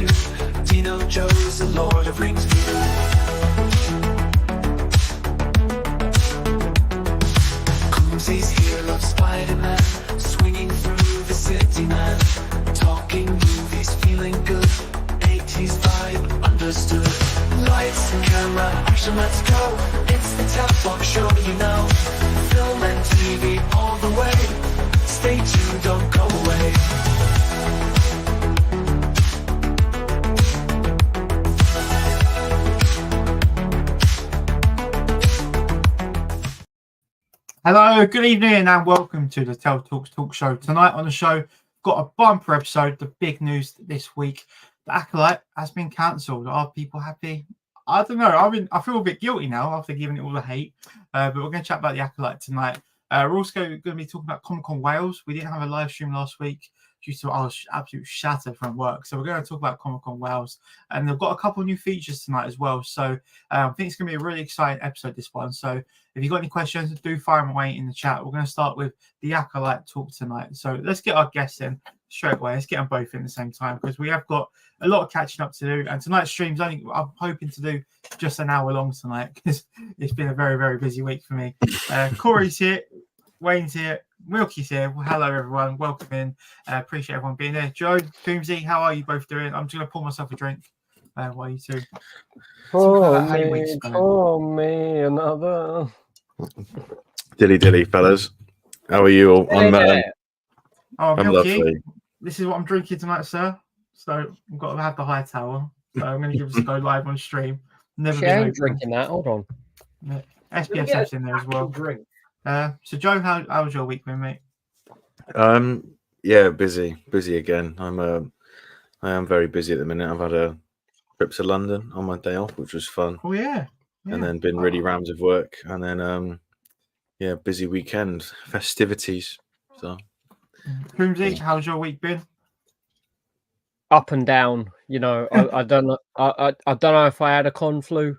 you. Dino Joe's the Lord of Rings view. Coomsy's here, loves Spider-Man, swinging through the city, man. Talking movies, feeling good, 80s vibe, understood. Lights and camera, action, let's go. It's the Tel Talks Show, you know. Film and TV all the way. Stay tuned, don't go away. Hello, good evening, and welcome to the Tel Talks Talk Show. Tonight on the show, got a bumper episode. The big news this week: the Acolyte has been cancelled. Are people happy? I don't know. I feel a bit guilty now after giving it all the hate. But we're going to chat about the Acolyte tonight. We're also going to be talking about Comic-Con Wales. We didn't have a live stream last week due to I was absolutely shattered from work. So we're going to talk about Comic-Con Wales. And they've got a couple of new features tonight as well. So I think it's going to be a really exciting episode, this one. So if you've got any questions, do fire them away in the chat. We're going to start with the Acolyte talk tonight. So let's get our guests in straight away. Let's get them both in at the same time because we have got a lot of catching up to do. And tonight's stream's only, I'm hoping to do just an hour long tonight because it's been a very, very busy week for me. Corey's here. Wayne's here. Wilkie's here. Well, hello, everyone. Welcome in. Appreciate everyone being there. Joe, Coombsy, how are you both doing? I'm just going to pour myself a drink while you two. Oh, me, another. Dilly, fellas. How are you all? I'm Milky, lovely. this is what I'm drinking tonight, sir. So I've got to have the high tower. So I'm going to give us a go live on stream. Never been drinking that. Hold on. Yeah. SPSF's in there as well. Drink. So Joe, how was your week been, mate? Yeah, busy again. I am very busy at the minute. I've had a trip to London on my day off, which was fun. Oh yeah. And then been really rammed of work, and then busy weekend, festivities. So Coombsy, how's your week been? Up and down. You know, I don't know. I don't know if I had a con flu,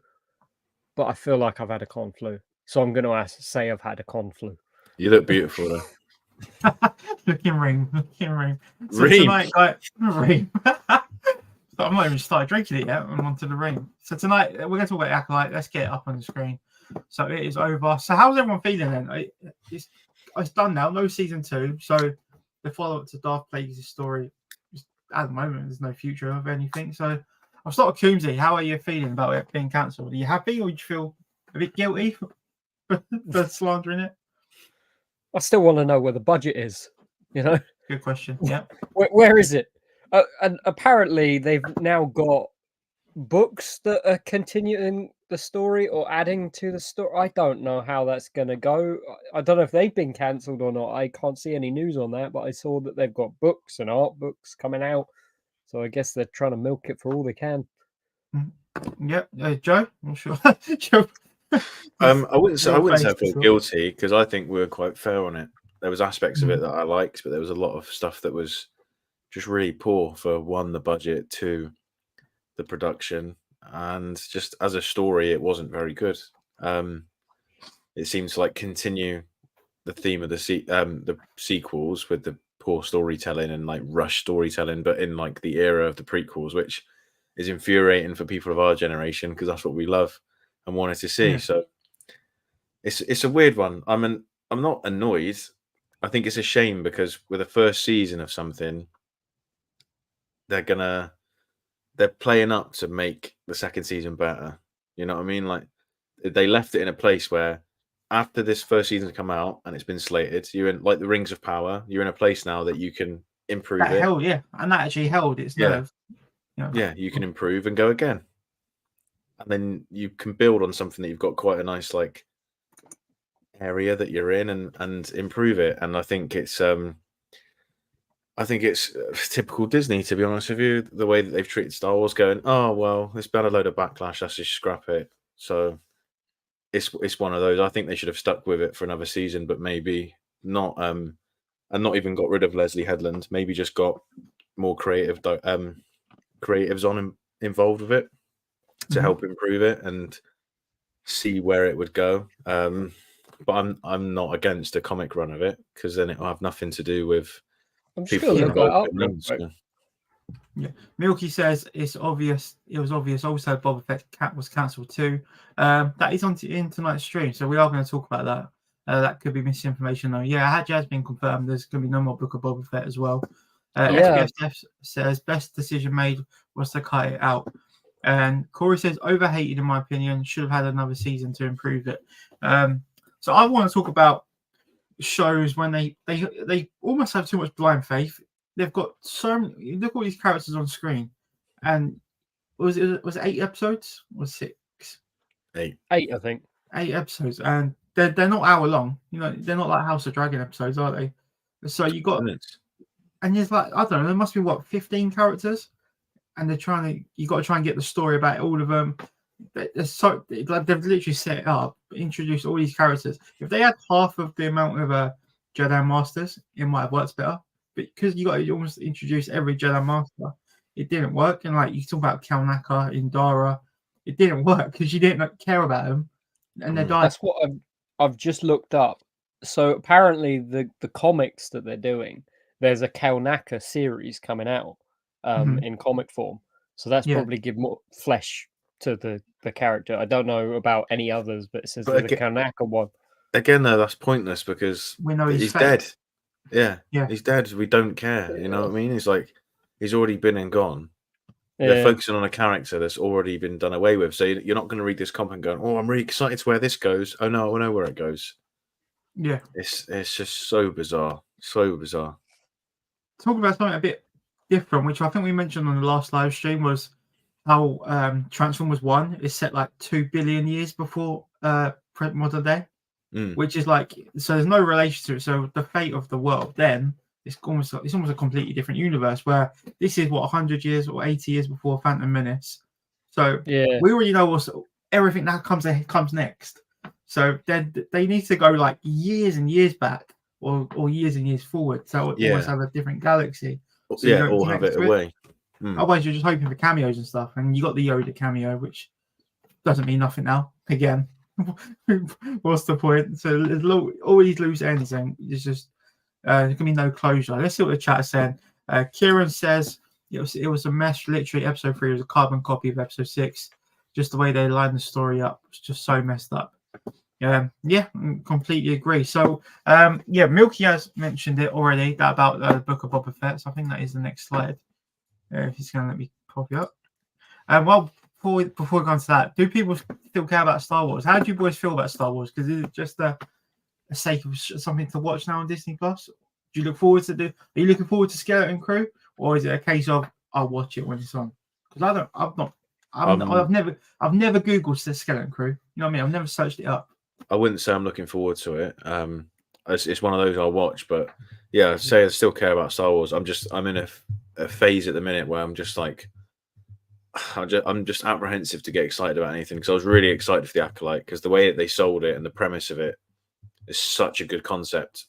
but I feel like I've had a con flu. So I'm going to say I've had a con flu. You look beautiful, though. looking ream. So Ream. tonight, ream. But I'm not even started drinking it yet. I'm onto the ream. So tonight we're going to talk about Acolyte. Let's get it up on the screen. So it is over. So how's everyone feeling then? It's done now. No season 2. So the follow-up to Darth Plague's story, at the moment, there's no future of anything. So I'll start with Coombsy. How are you feeling about it being cancelled? Are you happy or do you feel a bit guilty for slandering it? I still want to know where the budget is. You know, good question. Yeah, where is it? And apparently they've now got books that are continuing the story or adding to the story. I don't know how that's going to go. I don't know if they've been cancelled or not. I can't see any news on that, but I saw that they've got books and art books coming out. So I guess they're trying to milk it for all they can. Yep. Joe, I'm sure. Joe. I wouldn't say I feel guilty because I think we were quite fair on it. There was aspects of it that I liked, but there was a lot of stuff that was just really poor for one, the budget, two, the production, and just as a story, it wasn't very good. It seems to continue the theme of the sequels with the poor storytelling and rush storytelling, but in the era of the prequels, which is infuriating for people of our generation because that's what we love and wanted to see. Yeah. So it's a weird one. I'm not annoyed. I think it's a shame because with the first season of something, they're playing up to make the second season better. You know what I mean? They left it in a place where after this first season's come out and it's been slated, you're in the Rings of Power. You're in a place now that you can improve that it. Held, yeah, and that actually held its nerve. Yeah, you can improve and go again, and then you can build on something that you've got quite a nice area that you're in and improve it. And I think it's typical Disney, to be honest with you, the way that they've treated Star Wars, going, oh well, it's been a load of backlash, let's just scrap it. So it's one of those. I think they should have stuck with it for another season, but maybe not, and not even got rid of Leslie Headland. Maybe just got more creatives involved with it to help improve it and see where it would go. But I'm not against a comic run of it because then it'll have nothing to do with I'm just people. Milky says it's obvious. It was obvious. Also, Boba Fett was cancelled too. That is in tonight's stream, so we are going to talk about that. That could be misinformation, though. Yeah, Hajj has been confirmed. There's going to be no more Book of Boba Fett as well. FBSF says best decision made was to cut it out. And Corey says overhated in my opinion. Should have had another season to improve it. So I want to talk about shows when they almost have too much blind faith. They've got so many, look at all these characters on screen, and was it 8 episodes or 6? 8, I think 8 episodes, and they're not hour long. You know, they're not like House of Dragon episodes, are they? So you got, and there's like I don't know, there must be 15 characters, and you got to try and get the story about all of them. So like they've literally set it up, introduced all these characters. If they had half of the amount of Jedi Masters, it might have worked better. But because you got to almost introduce every Jedi Master, it didn't work. And like you talk about Kalnaka, Indara, it didn't work because you didn't care about them, and they died. That's what I've just looked up. So apparently the comics that they're doing, there's a Kalnaka series coming out in comic form. So that's probably give more flesh to the character. I don't know about any others, but it says there's a Kalnaka one. Again, though, that's pointless because we know he's dead. Yeah, he's dead. We don't care. You know what I mean? It's like he's already been and gone. They're focusing on a character that's already been done away with. So you're not going to read this comic and go, "Oh, I'm really excited to where this goes." Oh no, I know where it goes. Yeah, it's just so bizarre, so bizarre. Talk about something a bit different, which I think we mentioned on the last live stream, was how Transformers 1 is set like 2 billion years before modern day. Which is like, so there's no relation to it. So the fate of the world then it's almost a completely different universe where this is 100 years or 80 years before Phantom Menace. So we already know everything that comes next. So they need to go like years and years back or years and years forward. So almost have a different galaxy. So or have it away. Otherwise, you're just hoping for cameos and stuff. And you got the Yoda cameo, which doesn't mean nothing now. Again. What's the point? So there's all these loose ends, and it's just there can be no closure. Let's see what the chat is saying. Kieran says it was a mess. Literally, episode 3 was a carbon copy of episode 6. Just the way they lined the story up was just so messed up. Completely agree. So Milky has mentioned it already about the Book of Boba Fett. So I think that is the next slide. If he's going to let me pop it up. Before we go on to that, do people still care about Star Wars? How do you boys feel about Star Wars? Because is it just a sake of something to watch now on Disney Plus? Do you look forward to Are you looking forward to Skeleton Crew, or is it a case of I'll watch it when it's on? Because I've never Googled the Skeleton Crew. You know what I mean? I've never searched it up. I wouldn't say I'm looking forward to it. It's one of those I'll watch, but yeah, I'd say I still care about Star Wars. I'm in a phase at the minute where I'm just like. I'm just apprehensive to get excited about anything because I was really excited for the Acolyte because the way that they sold it and the premise of it is such a good concept.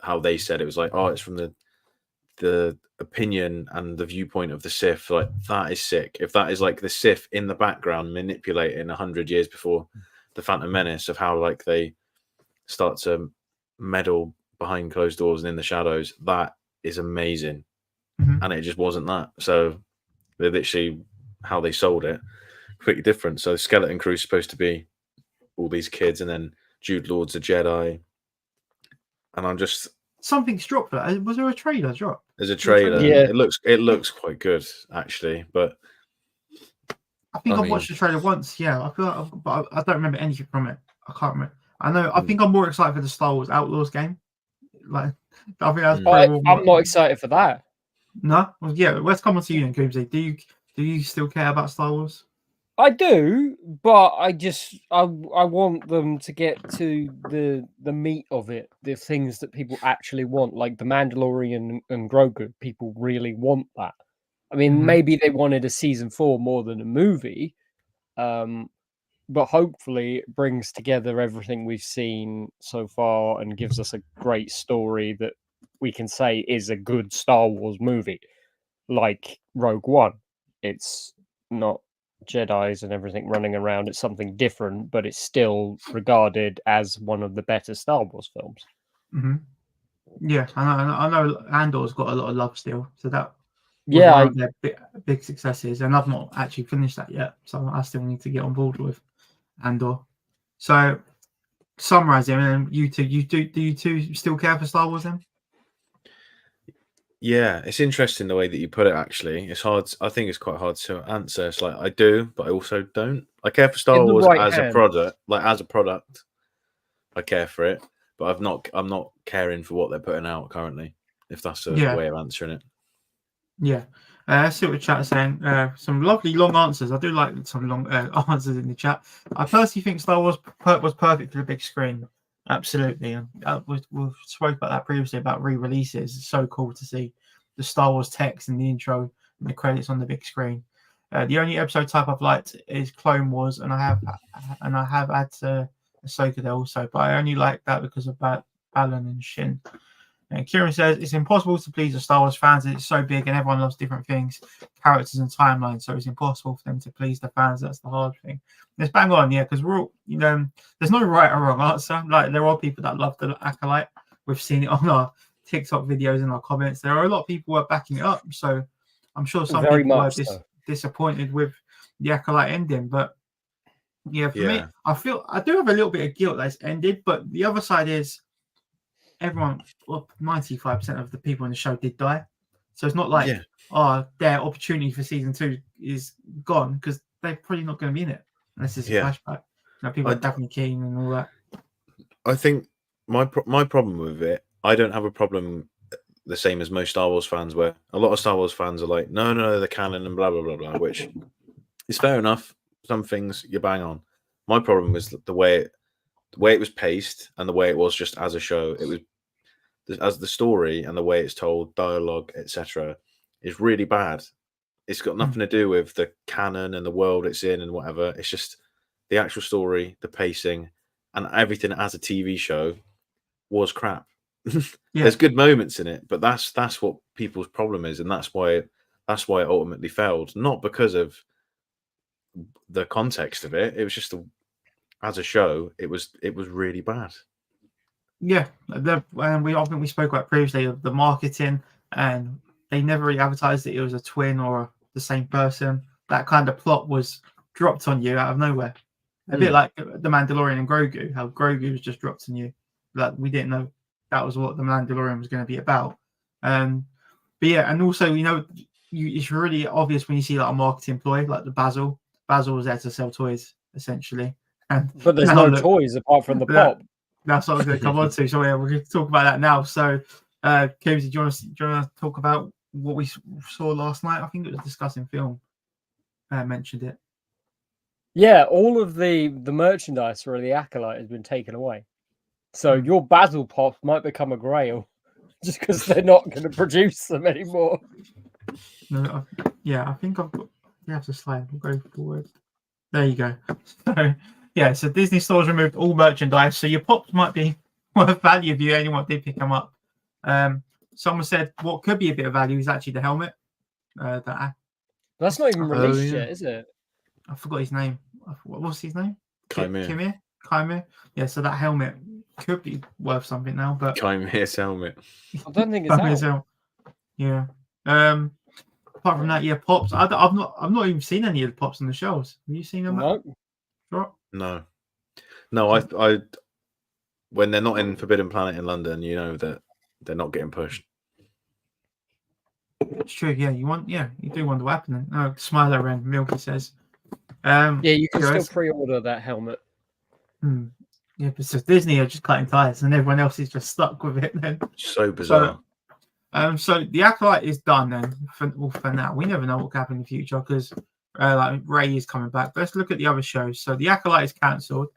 How they said it was like, oh, it's from the opinion and the viewpoint of the Sith. Like that is sick. If that is like the Sith in the background manipulating 100 years before the Phantom Menace of how like they start to meddle behind closed doors and in the shadows, that is amazing. And it just wasn't that. So they literally. How they sold it completely different. So Skeleton Crew is supposed to be all these kids, and then Jude Law's a Jedi, and I'm just something's dropped for that. Was there a trailer drop? There's a trailer. Yeah, it looks quite good actually, but I think I've watched the trailer once. Yeah, I feel like but I don't remember anything from it. I can't remember. I know. I think I'm more excited for the Star Wars Outlaws game. Like I think that's. I'm not excited for that. No, well, yeah. Let's come on to you then, Coombsy. Do you still care about Star Wars? I do, but I want them to get to the meat of it, the things that people actually want, like the Mandalorian and Grogu. People really want that. I mean, maybe they wanted a season 4 more than a movie, but hopefully it brings together everything we've seen so far and gives us a great story that we can say is a good Star Wars movie, like Rogue One. It's not Jedis and everything running around. It's something different, but it's still regarded as one of the better Star Wars films. Yeah, I know Andor's got a lot of love still, so that was Yeah, one of their big successes, and I've not actually finished that yet, so I still need to get on board with Andor. So, summarising, and you two, do you two still care for Star Wars then? Yeah, it's interesting the way that you put it. Actually, it's hard. I think it's quite hard to answer. It's like I do, but I also don't. I care for Star in the Wars right as a hands. product. Like as a product, I care for it, but I'm not caring for what they're putting out currently. If that's a Yeah. way of answering it. Yeah. Let's see what the chat is saying. Some lovely long answers. I do like some long answers in the chat. I personally think Star Wars was perfect for the big screen. Absolutely. And we've spoke about that previously about re-releases. It's so cool to see the Star Wars text in the intro and the credits on the big screen. The only episode type I've liked is Clone Wars, and I have had Ahsoka there also, but I only like that because of Balan and Shin. And Kieran says it's impossible to please the Star Wars fans. It's so big and everyone loves different things, characters and timelines. So it's impossible for them to please the fans. That's the hard thing. It's bang on, yeah, because we're all, there's no right or wrong answer. Like there are people that love the Acolyte. We've seen it on our TikTok videos and our comments. There are a lot of people who are backing it up. So I'm sure some Very people are much so. disappointed with the Acolyte ending. But yeah, for me, Yeah. I do have a little bit of guilt that it's ended. But the other side is, everyone, 95% of the people in the show did die. So it's not like, their opportunity for season 2 is gone, because they're probably not going to be in it unless it's a flashback. People are definitely keen and all that. I think my problem with it, I don't have a problem the same as most Star Wars fans, where a lot of Star Wars fans are like, no, the canon and blah, blah, blah, blah, which is fair enough. Some things you bang on. My problem was the way it was paced and the way it was just as a show. It was as the story and the way it's told, dialogue, etc., is really bad. It's got nothing to do with the canon and the world it's in and whatever. It's just the actual story, the pacing, and everything as a TV show was crap. There's good moments in it, but that's what people's problem is, and that's why it ultimately failed. Not because of the context of it. It was just as a show, it was really bad. Yeah, I think we spoke about previously of the marketing, and they never really advertised that it was a twin or the same person. That kind of plot was dropped on you out of nowhere. A bit like the Mandalorian and Grogu, how Grogu was just dropped on you. Like we didn't know that was what the Mandalorian was going to be about. But yeah, and also it's really obvious when you see like a marketing ploy, like the Basil. Basil was there to sell toys essentially, but there's no toys apart from the pop. That's what I was going to come on to. So yeah, we're going to talk about that now. So, Kibsy, do you want to talk about what we saw last night? I think it was discussing film. Mentioned it. Yeah, all of the merchandise for the Acolyte has been taken away. So your Basil Pop might become a Grail just because they're not going to produce them anymore. No, I think I've got. You have to slide. We'll go forward. There you go. So yeah, so Disney stores removed all merchandise. So your pops might be worth value if anyone did pick them up. Someone said what could be a bit of value is actually the helmet. That's not even released yet, is it? I forgot his name. What's his name? Chimere. Yeah, so that helmet could be worth something now, but Chimere's helmet. I don't think it's out. Yeah. Apart from that, yeah, pops. I've not even seen any of the pops on the shelves. Have you seen them? No. I when they're not in Forbidden Planet in London, you know that they're not getting pushed. It's true. Yeah, you do wonder what happened. Oh, Smiler Ren, Milky says. Yeah, you can still pre-order that helmet. Yeah, but so Disney are just cutting ties, and everyone else is just stuck with it. Then so bizarre. So the Acolyte is done then for now. We never know what will happen in the future because like Rey is coming back. But let's look at the other shows. So the Acolyte is cancelled.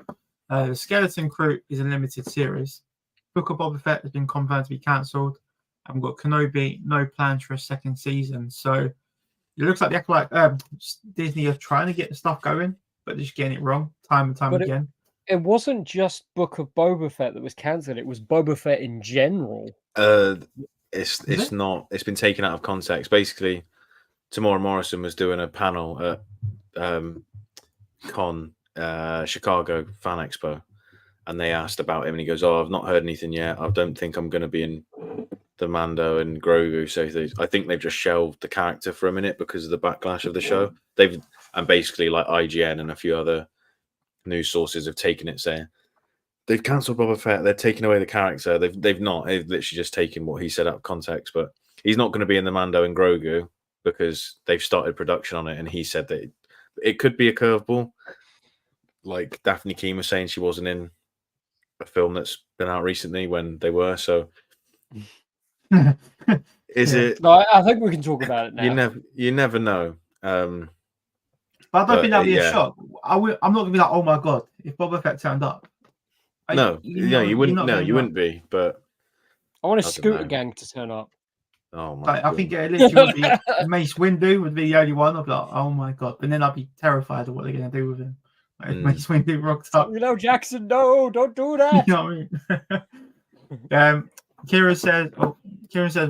The Skeleton Crew is a limited series. Book of Boba Fett has been confirmed to be cancelled. And we've got Kenobi, no plans for a second season. So it looks like the Acolyte, Disney are trying to get the stuff going, but they're just getting it wrong time and time again. It wasn't just Book of Boba Fett that was cancelled. It was Boba Fett in general. It's not. It's been taken out of context. Basically, Tamora Morrison was doing a panel at Chicago Fan Expo, and they asked about him, and he goes, "Oh, I've not heard anything yet. I don't think I'm going to be in the Mando and Grogu. So I think they've just shelved the character for a minute because of the backlash of the show. And basically like IGN and a few other news sources have taken it, saying they've cancelled Boba Fett. They're taking away the character. They've not. They've literally just taken what he said out of context. But he's not going to be in the Mando and Grogu because they've started production on it, and he said that it could be a curveball. Like Daphne Keane was saying, she wasn't in a film that's been out recently when they were. So is it? No, I think we can talk about it now. You never know. But I don't think that'd be a shock. I'm not gonna be like, oh my god, if Boba Fett turned up. You wouldn't be. But I want a Scooter Gang to turn up. Oh my! Like, I think it literally would be Mace Windu would be the only one. I'd be like, oh my god! But then I'd be terrified of what they're gonna do with him. Like, if Mace Windu rocked up. Jackson, no, don't do that. You know what I mean? Kieran says,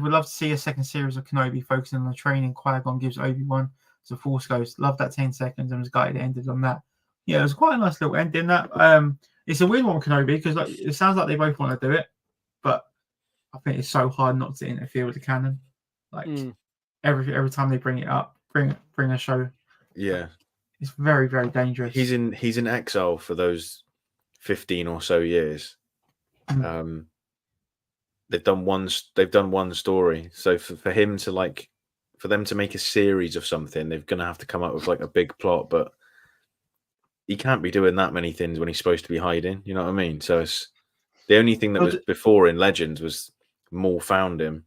we'd love to see a second series of Kenobi focusing on the training. Qui-Gon gives Obi-Wan as a Force Ghost. Love that 10 seconds and was gutted it ended on that. Yeah, it was quite a nice little ending. That it's a weird one with Kenobi because like it sounds like they both want to do it, but I think it's so hard not to interfere with the canon. Like every time they bring it up, bring a show. Yeah, it's very, very dangerous. He's in exile for those 15 or so years. They've done one story. So for him to for them to make a series of something, they're gonna have to come up with like a big plot. But he can't be doing that many things when he's supposed to be hiding. You know what I mean? So it's the only thing that was before in Legends was Maul found him,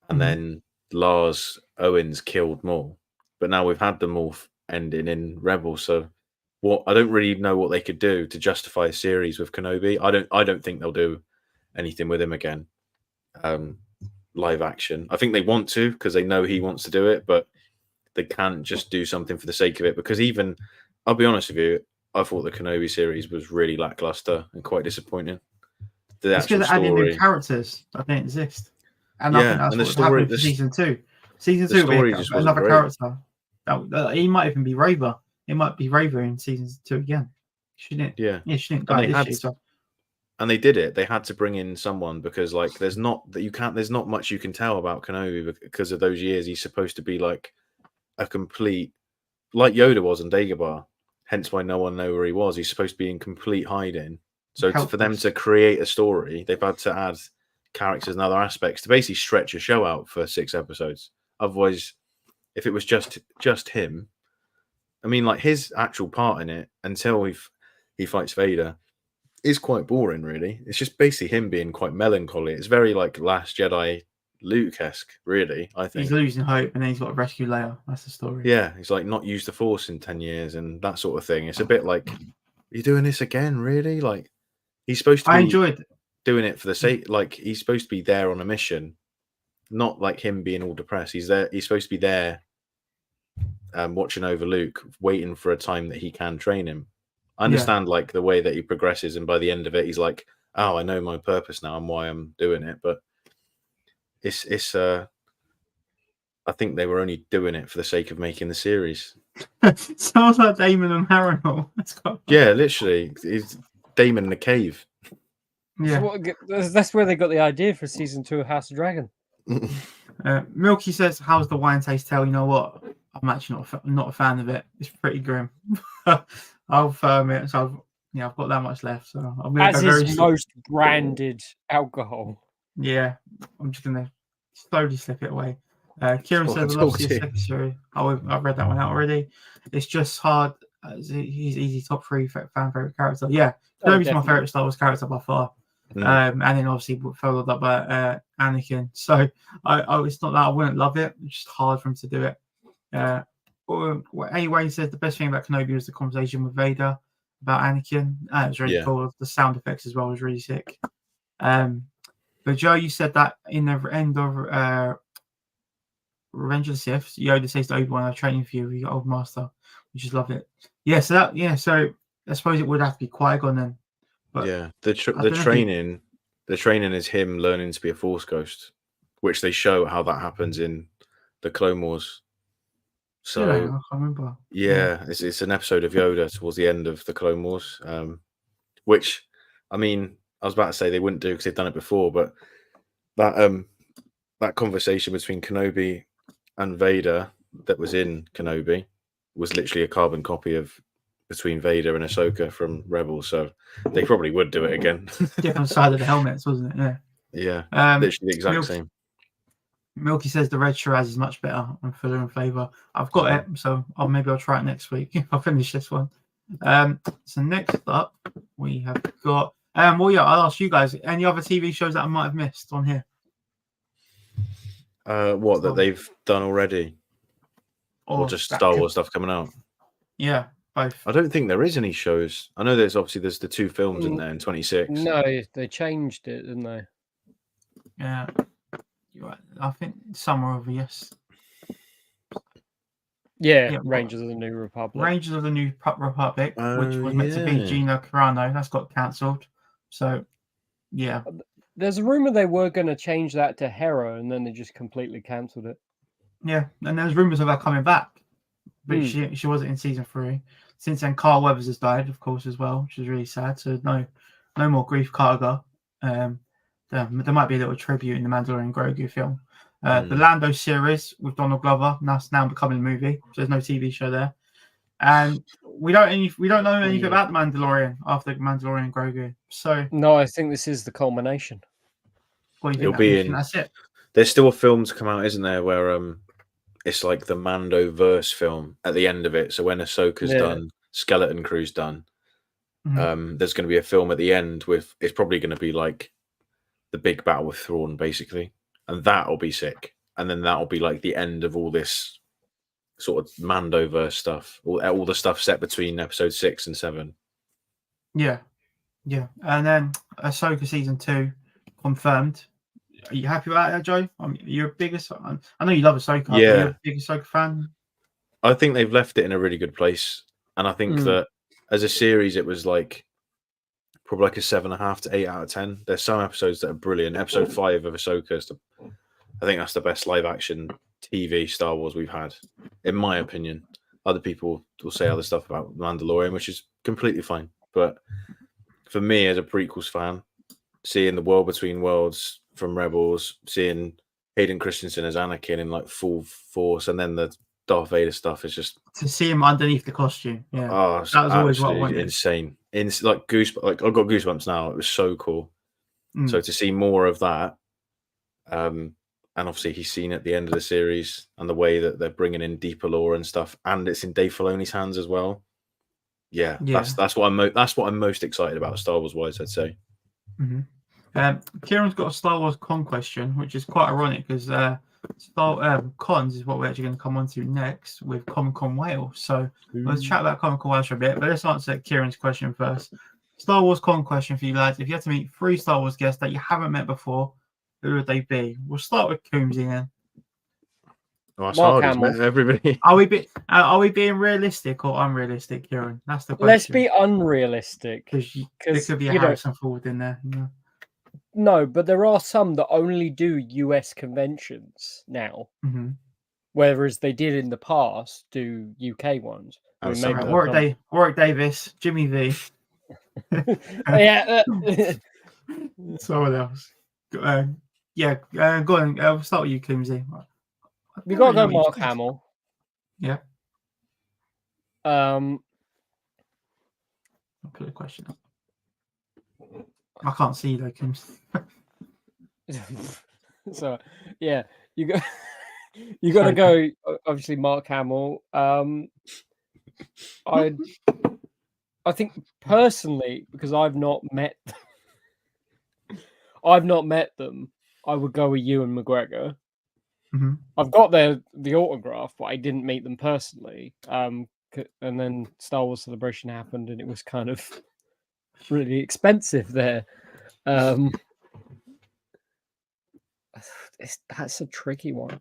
and then Lars Owens killed Maul. But now we've had the Maul ending in Rebels. So I don't really know what they could do to justify a series with Kenobi. I don't think they'll do anything with him again. Live action. I think they want to because they know he wants to do it, but they can't just do something for the sake of it. Because even, I'll be honest with you, I thought the Kenobi series was really lackluster and quite disappointing. It's because they're adding new characters that didn't exist. And I think that's what's happened for season 2. Season 2 will be another character. He might even be Raver. It might be Raver in season 2 again. She didn't die this year. So. And they did it. They had to bring in someone because there's not much you can tell about Kenobi because of those years. He's supposed to be like a complete, like Yoda was in Dagobah. Hence why no one knew where he was. He's supposed to be in complete hiding. So for them to create a story, they've had to add characters and other aspects to basically stretch a show out for 6 episodes. Otherwise, if it was just him, I mean, like his actual part in it until he fights Vader is quite boring, really. It's just basically him being quite melancholy. It's very like Last Jedi Luke-esque, really, I think. He's losing hope and then he's got to rescue Leia. That's the story. Yeah, he's like not used the Force in 10 years and that sort of thing. It's a bit like, you're doing this again, really? Like, he's supposed to be doing it for the sake, like, he's supposed to be there on a mission, not like him being all depressed. He's supposed to be there watching over Luke, waiting for a time that he can train him. I understand like the way that he progresses, and by the end of it, he's like, "Oh, I know my purpose now and why I'm doing it." But it's I think they were only doing it for the sake of making the series. Sounds like Damon and Harrenhal. Yeah, literally, it's Damon in a cave. Yeah, that's where they got the idea for season 2 of House of Dragon. Milky says, "How's the wine taste? Tell you know what? I'm actually not a fan of it. It's pretty grim." I'll firm it. So I've got that much left. So I'm going to go his most branded alcohol. Yeah, I'm just going to slowly slip it away. Kieran said, "I'd love to see a second series." I've read that one out already. It's just hard. He's easy top 3 fan favorite character. Yeah, Kenobi's my favorite Star Wars character by far. And then obviously followed up by Anakin. So it's not that I wouldn't love it. It's just hard for him to do it. Anyway, he said the best thing about Kenobi was the conversation with Vader about Anakin. It was really cool. The sound effects as well was really sick. But Joe, you said that in the end of Revenge of the Sith, Yoda says to Obi-Wan, "I'm training for you, your old master." We just love it. Yeah, so I suppose it would have to be Qui-Gon then. But yeah, the training is him learning to be a Force ghost, which they show how that happens in the Clone Wars. So I can't remember. Yeah, it's an episode of Yoda towards the end of the Clone Wars, which, I mean, I was about to say they wouldn't do because they've done it before, but that that conversation between Kenobi and Vader that was in Kenobi was literally a carbon copy of between Vader and Ahsoka from Rebels. So they probably would do it again. Different side of the helmets, wasn't it? Yeah. Yeah, literally the exact same. Milky says the red Shiraz is much better and fuller in flavour. I've got it, so maybe I'll try it next week if I finish this one. So next up, we have got... well, yeah, I'll ask you guys, any other TV shows that I might have missed on here? What, that they've done already? Or just Star Wars stuff coming out? Yeah, both. I don't think there is any shows. I know there's the 2 films in there in 26. No, they changed it, didn't they? Yeah. You're right. I think some are over, yes. Yeah, Rangers of the New Republic. Rangers of the New Republic, which was meant to be Gino Carano. That's got cancelled. So, yeah. There's a rumor they were going to change that to Hera, and then they just completely cancelled it. Yeah, and there's rumors of her coming back, but she wasn't in season 3. Since then, Carl Weathers has died, of course, as well, which is really sad. So no more grief, Karga. There might be a little tribute in the Mandalorian Grogu film. The Lando series with Donald Glover, that's now becoming a movie. So there's no TV show there, and we don't know anything about the Mandalorian after Mandalorian Grogu. So no, I think this is the culmination. What do you think? That's it. There's still a film to come out, isn't there? Where it's like the Mando verse film at the end of it. So when Ahsoka's done, Skeleton Crew's done. There's going to be a film at the end with. It's probably going to be like the big battle with Thrawn, basically, and that'll be sick. And then that'll be like the end of all this sort of Mandoverse stuff, all the stuff set between episode 6 and 7. Yeah. And then Ahsoka season 2 confirmed. Are you happy about that, Joe? You're a big Ahsoka. I know you love Ahsoka. Yeah. You're a big Ahsoka fan. I think they've left it in a really good place, and I think that as a series, it was like probably like a 7.5 to 8 out of 10. There's some episodes that are brilliant. Episode 5 of Ahsoka, I think that's the best live action TV Star Wars we've had, in my opinion. Other people will say other stuff about Mandalorian, which is completely fine. But for me, as a prequels fan, seeing the World Between Worlds from Rebels, seeing Hayden Christensen as Anakin in like full force, and then the Darth Vader stuff is just to see him underneath the costume. Yeah, that was always what I wanted. Insane. Like I've got goosebumps now. It was so cool. So to see more of that, and obviously he's seen at the end of the series, and the way that they're bringing in deeper lore and stuff, and it's in Dave Filoni's hands as well. Yeah. That's what I'm most excited about Star Wars wise, I'd say. Kieran's got a Star Wars con question, which is quite ironic because cons is what we're actually going to come on to next with Comic Con Wales. So let's chat about Comic Con Wales for a bit, but let's answer Kieran's question first. Star Wars con question for you lads. If you had to meet 3 Star Wars guests that you haven't met before, who would they be? We'll start with Coombsy then. It's hard, isn't it, everybody? Are we being realistic or unrealistic, Kieran? That's the question. Let's be unrealistic. Because there could be a Harrison Ford in there. Yeah. No, but there are some that only do US conventions now. Whereas they did in the past do UK ones. Warwick Davis, Jimmy V. Yeah. Someone else. Go on. I'll start with you, Coombsy. We got to go Mark Hamill. Yeah. I'll put a question up. I can't see though, Coombsy. So yeah, you got to go. Obviously, Mark Hamill. I think personally, because I've not met them, I would go with Ewan McGregor. I've got the autograph, but I didn't meet them personally. And then Star Wars Celebration happened, and it was kind of really expensive there. That's a tricky one.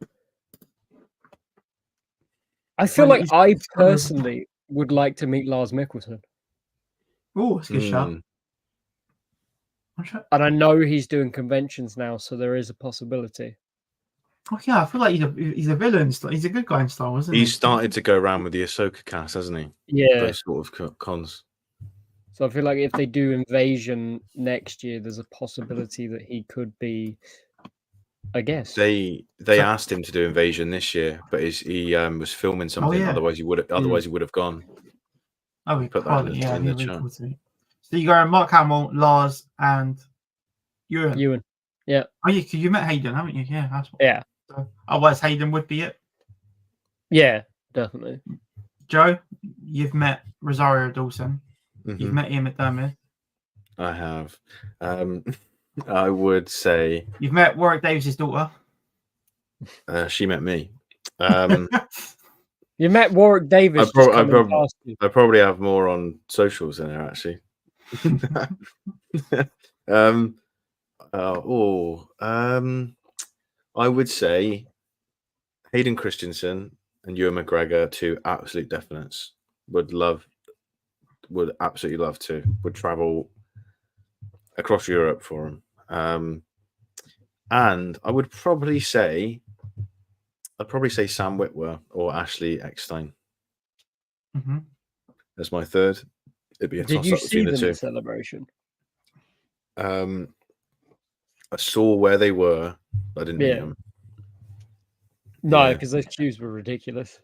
I feel like I personally would like to meet Lars Mikkelsen. Oh, that's a good shot. And I know he's doing conventions now, so there is a possibility. Oh yeah, I feel like he's a villain. He's a good guy in Star Wars, isn't he? He's started to go around with the Ahsoka cast, hasn't he? Yeah. Those sort of cons. So I feel like if they do Invasion next year, there's a possibility that he could be I guess. They asked him to do Invasion this year, but he was filming something. yeah. Otherwise, he would have gone. Oh, we Put that in yeah, the really chat. cool to me. So you go Mark Hamill, Lars, and Ewan. Yeah. Oh, yeah, because you met Hayden, haven't you? Yeah, that's what. Yeah. So, otherwise, Hayden would be it. Yeah, definitely. Joe, you've met Rosario Dawson. You've Mhm. met Ian McDermott. I have. I would say You've met Warwick Davis's daughter. she met me. You met Warwick Davis I just coming past you. I probably have more on socials than her actually. I would say Hayden Christensen and Ewan McGregor, two absolute definites. Would absolutely love to. Would travel across Europe for him. And I would probably say, Sam Witwer or Ashley Eckstein. Mm-hmm. That's my third. It'd be a Did toss you up see between the them two. at Celebration? I saw where they were, but I didn't meet them. No, because those queues were ridiculous.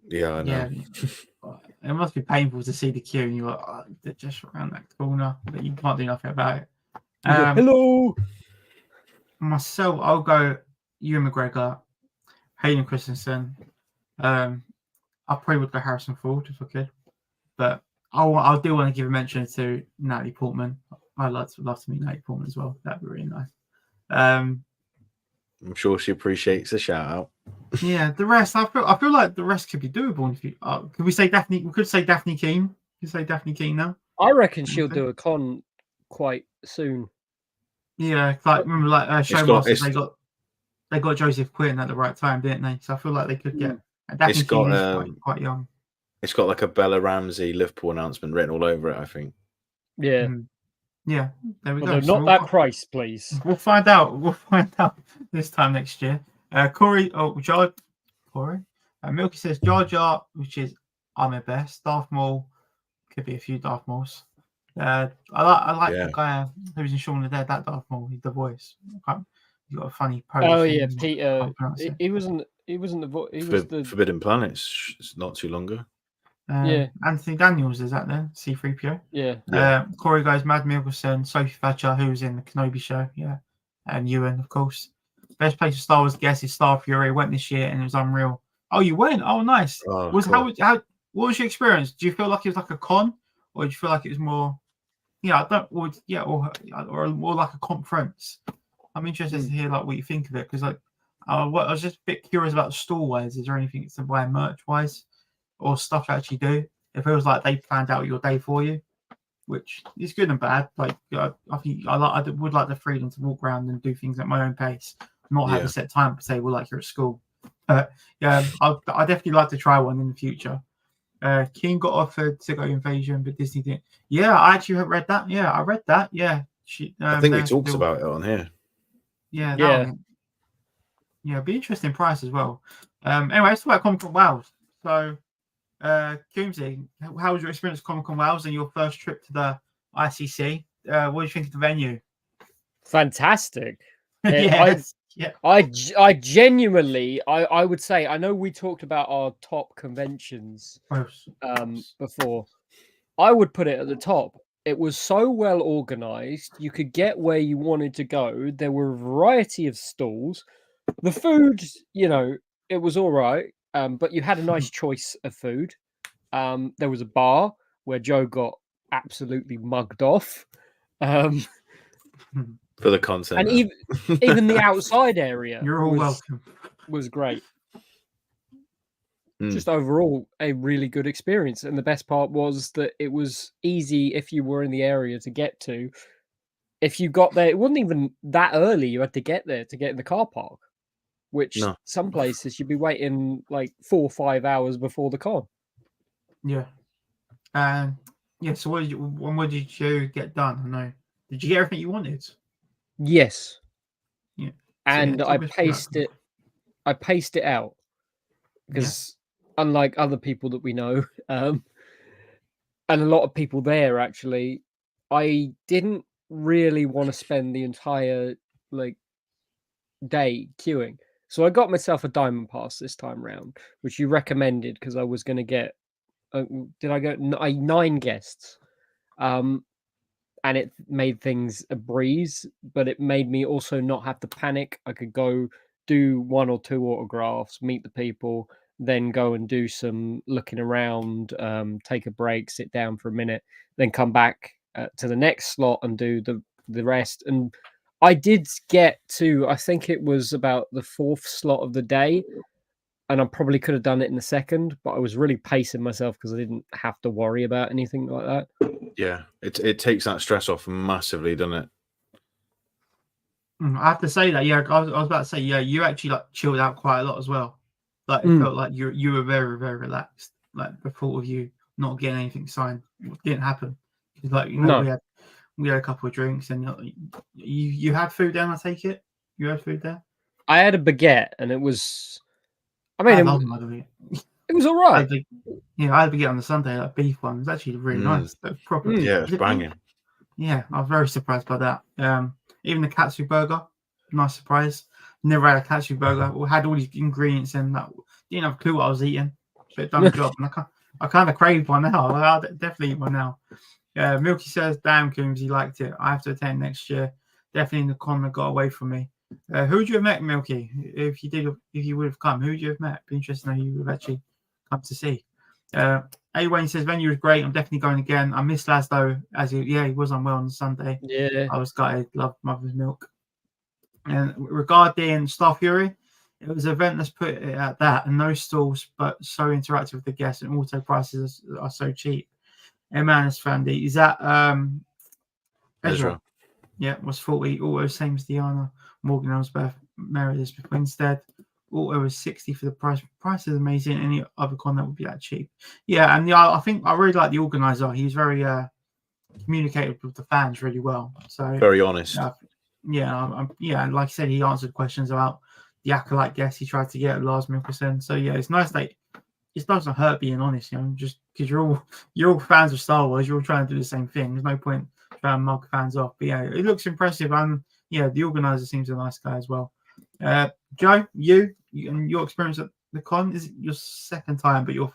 Yeah, I know. Yeah. It must be painful to see the queue and you're like, oh, they're just around that corner, but you can't do nothing about it. Hello. Myself, I'll go Ewan McGregor, Hayden Christensen. I probably would go Harrison Ford if I could, but I do want to give a mention to Natalie Portman. I'd love to meet Natalie Portman as well. That'd be really nice. I'm sure she appreciates the shout out. Yeah, the rest I feel like the rest could be doable. If you could we say Daphne? We could say Daphne Keane. You say Daphne Keane now. I reckon she'll do a con quite soon. Yeah, like remember, like Showmasters, they got Joseph Quinn at the right time, didn't they? So I feel like they could get. Daphne Keane is quite young. It's got like a Bella Ramsey Liverpool announcement written all over it, I think. Yeah. Yeah, there we go. No, not that price, please. We'll find out. We'll find out this time next year. Corey, Milky says Jar Jar, which is I'm best. Darth Maul could be a few Darth Mauls. I like the guy who's in Shaun of the Dead. That Darth Maul, he's the voice. You got a funny Polish. Oh yeah, Peter. He wasn't the voice. He was the Forbidden Planet. It's not too long ago. Anthony Daniels is that then? C-3PO. Yeah. Corey goes Mad Mikkelsen, Sophie Thatcher, who was in the Kenobi show. Yeah, and Ewan, of course. Best place for Star Wars guess is Star Fury. Went this year and it was unreal. Oh, you went? Oh, nice. Oh, what was your experience? Do you feel like it was like a con, or do you feel like it was more? Or more like a conference. I'm interested to hear like what you think of it because I was just a bit curious about the store wise. Is there anything to buy merch wise? Or stuff to actually do. It feels like they planned out your day for you, which is good and bad. Like I think I would like the freedom to walk around and do things at my own pace, not have a set time to say, well, like you're at school. But yeah, I definitely like to try one in the future. King got offered to go Invasion, but Disney didn't. Yeah, I actually have read that. Yeah, I read that. Yeah, I think we talked about it on here. Yeah, it'd be interesting price as well. Anyway, let's talk about Comic-Con Wales. So. Coombsy, how was your experience at Comic-Con Wales and your first trip to the ICC? What do you think of the venue? Fantastic. Yes. I genuinely, I would say, I know we talked about our top conventions before. I would put it at the top. It was so well organized. You could get where you wanted to go. There were a variety of stalls. The food, it was all right. But you had a nice choice of food. There was a bar where Joe got absolutely mugged off. For the content. And even the outside area welcome. Was great. Just overall, a really good experience. And the best part was that it was easy if you were in the area to get to. If you got there, it wasn't even that early. You had to get there to get in the car park. Which some places you'd be waiting like 4 or 5 hours before the con. Yeah. So what did you get done? I know. Did you get everything you wanted? Yes. Yeah. And I paced it out because unlike other people that we know, and a lot of people there actually, I didn't really want to spend the entire day queuing. So I got myself a diamond pass this time round, which you recommended because I was going to get. Did I go 9 guests? And it made things a breeze, but it made me also not have to panic. I could go do 1 or 2 autographs, meet the people, then go and do some looking around, take a break, sit down for a minute, then come back to the next slot and do the rest. And I did get to, I think it was about the 4th slot of the day, and I probably could have done it in the second, but I was really pacing myself because I didn't have to worry about anything like that. Yeah, it takes that stress off massively, doesn't it? I have to say that, yeah, I was about to say, yeah, you actually like chilled out quite a lot as well. Like it felt like you were very, very relaxed. Like the thought of you not getting anything signed didn't happen. It's like, you know, we had a couple of drinks, and you had food there. I take it you had food there. I had a baguette, and it was. I mean, it was all right. I had a baguette on the Sunday, like beef one. It was actually really nice. Proper. Yeah, it's banging. Yeah, I was very surprised by that. Even the katsu burger, nice surprise. Never had a katsu burger. We had all these ingredients in that. Didn't have a clue what I was eating, but it done the job. And I kind of crave one now. I'll definitely eat one now. Milky says, "Damn, Coombs, he liked it. I have to attend next year. Definitely in the con that got away from me." Who would you have met, Milky? If you would have come, who would you have met? Be interesting who you would have actually come to see. A. Wayne says, venue was great. I'm definitely going again. I missed Laszlo he was unwell on Sunday. Yeah. I was gutted. Loved Mother's Milk. And regarding Star Fury, it was an event, let's put it at that, and no stalls, but so interactive with the guests, and auto prices are so cheap. Emmanuel Fandy. Is that Ezra? Yeah, was 40. Auto, same as Diana. Morgan Elsbeth, Mary Elizabeth Winstead. Auto was 60 for the price. Price is amazing. Any other con that would be that cheap. Yeah, and I think I really like the organizer. He was very communicated with the fans really well. So very honest. And like I said, he answered questions about the Acolyte guests he tried to get at Lars Mikkelsen. So yeah, it's nice that it doesn't hurt being honest, just because you're all fans of Star Wars, you're all trying to do the same thing. There's no point trying to mug fans off. But yeah, it looks impressive, and yeah, the organizer seems a nice guy as well. Joe, you and your experience at the con, is it your second time, but you're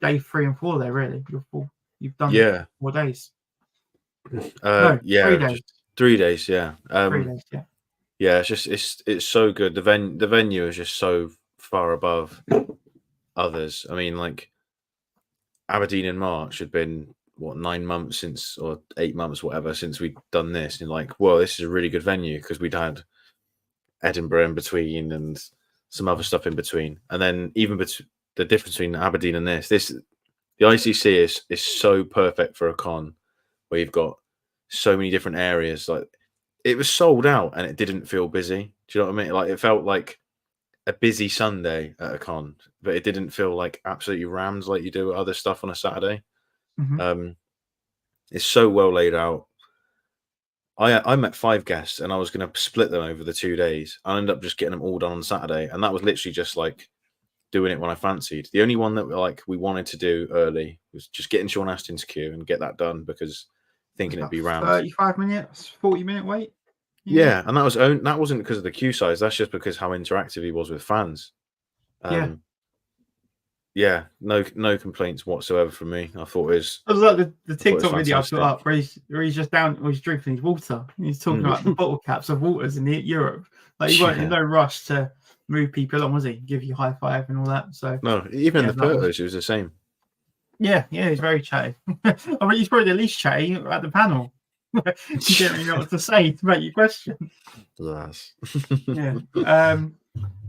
day 3 and 4 there, really? You've done 4 days. 3 days. 3 days, yeah. 3 days, yeah. Yeah, it's so good. The venue is just so far above others. I mean, like Aberdeen in March had been 9 months since, or 8 months, whatever, since we'd done this. And you're like, whoa, this is a really good venue, because we'd had Edinburgh in between and some other stuff in between. And then even the difference between Aberdeen and the ICC is so perfect for a con where you've got so many different areas. Like, it was sold out and it didn't feel busy. Do you know what I mean? Like, it felt like a busy Sunday at a con, but it didn't feel like absolutely rammed like you do other stuff on a Saturday. Mm-hmm. It's so well laid out. I met 5 guests and I was going to split them over the 2 days. I ended up just getting them all done on Saturday, and that was literally just like doing it when I fancied. The only one that we wanted to do early was just getting Sean Astin's queue and get that done, because thinking it'd be rammed. 35 minutes, 40-minute wait. Yeah, and that wasn't because of the queue size. That's just because how interactive he was with fans. Yeah, no complaints whatsoever from me. I thought it was like the TikTok video I put up where he's just down, he's drinking his water. He's talking about the bottle caps of waters in Europe. Like, he wasn't in no rush to move people along, was he? Give you high five and all that. So no, even the photos, it was the same. Yeah, he's very chatty. I mean, he's probably the least chatty at the panel. You didn't really know what to say to make your question. Yes. Yeah.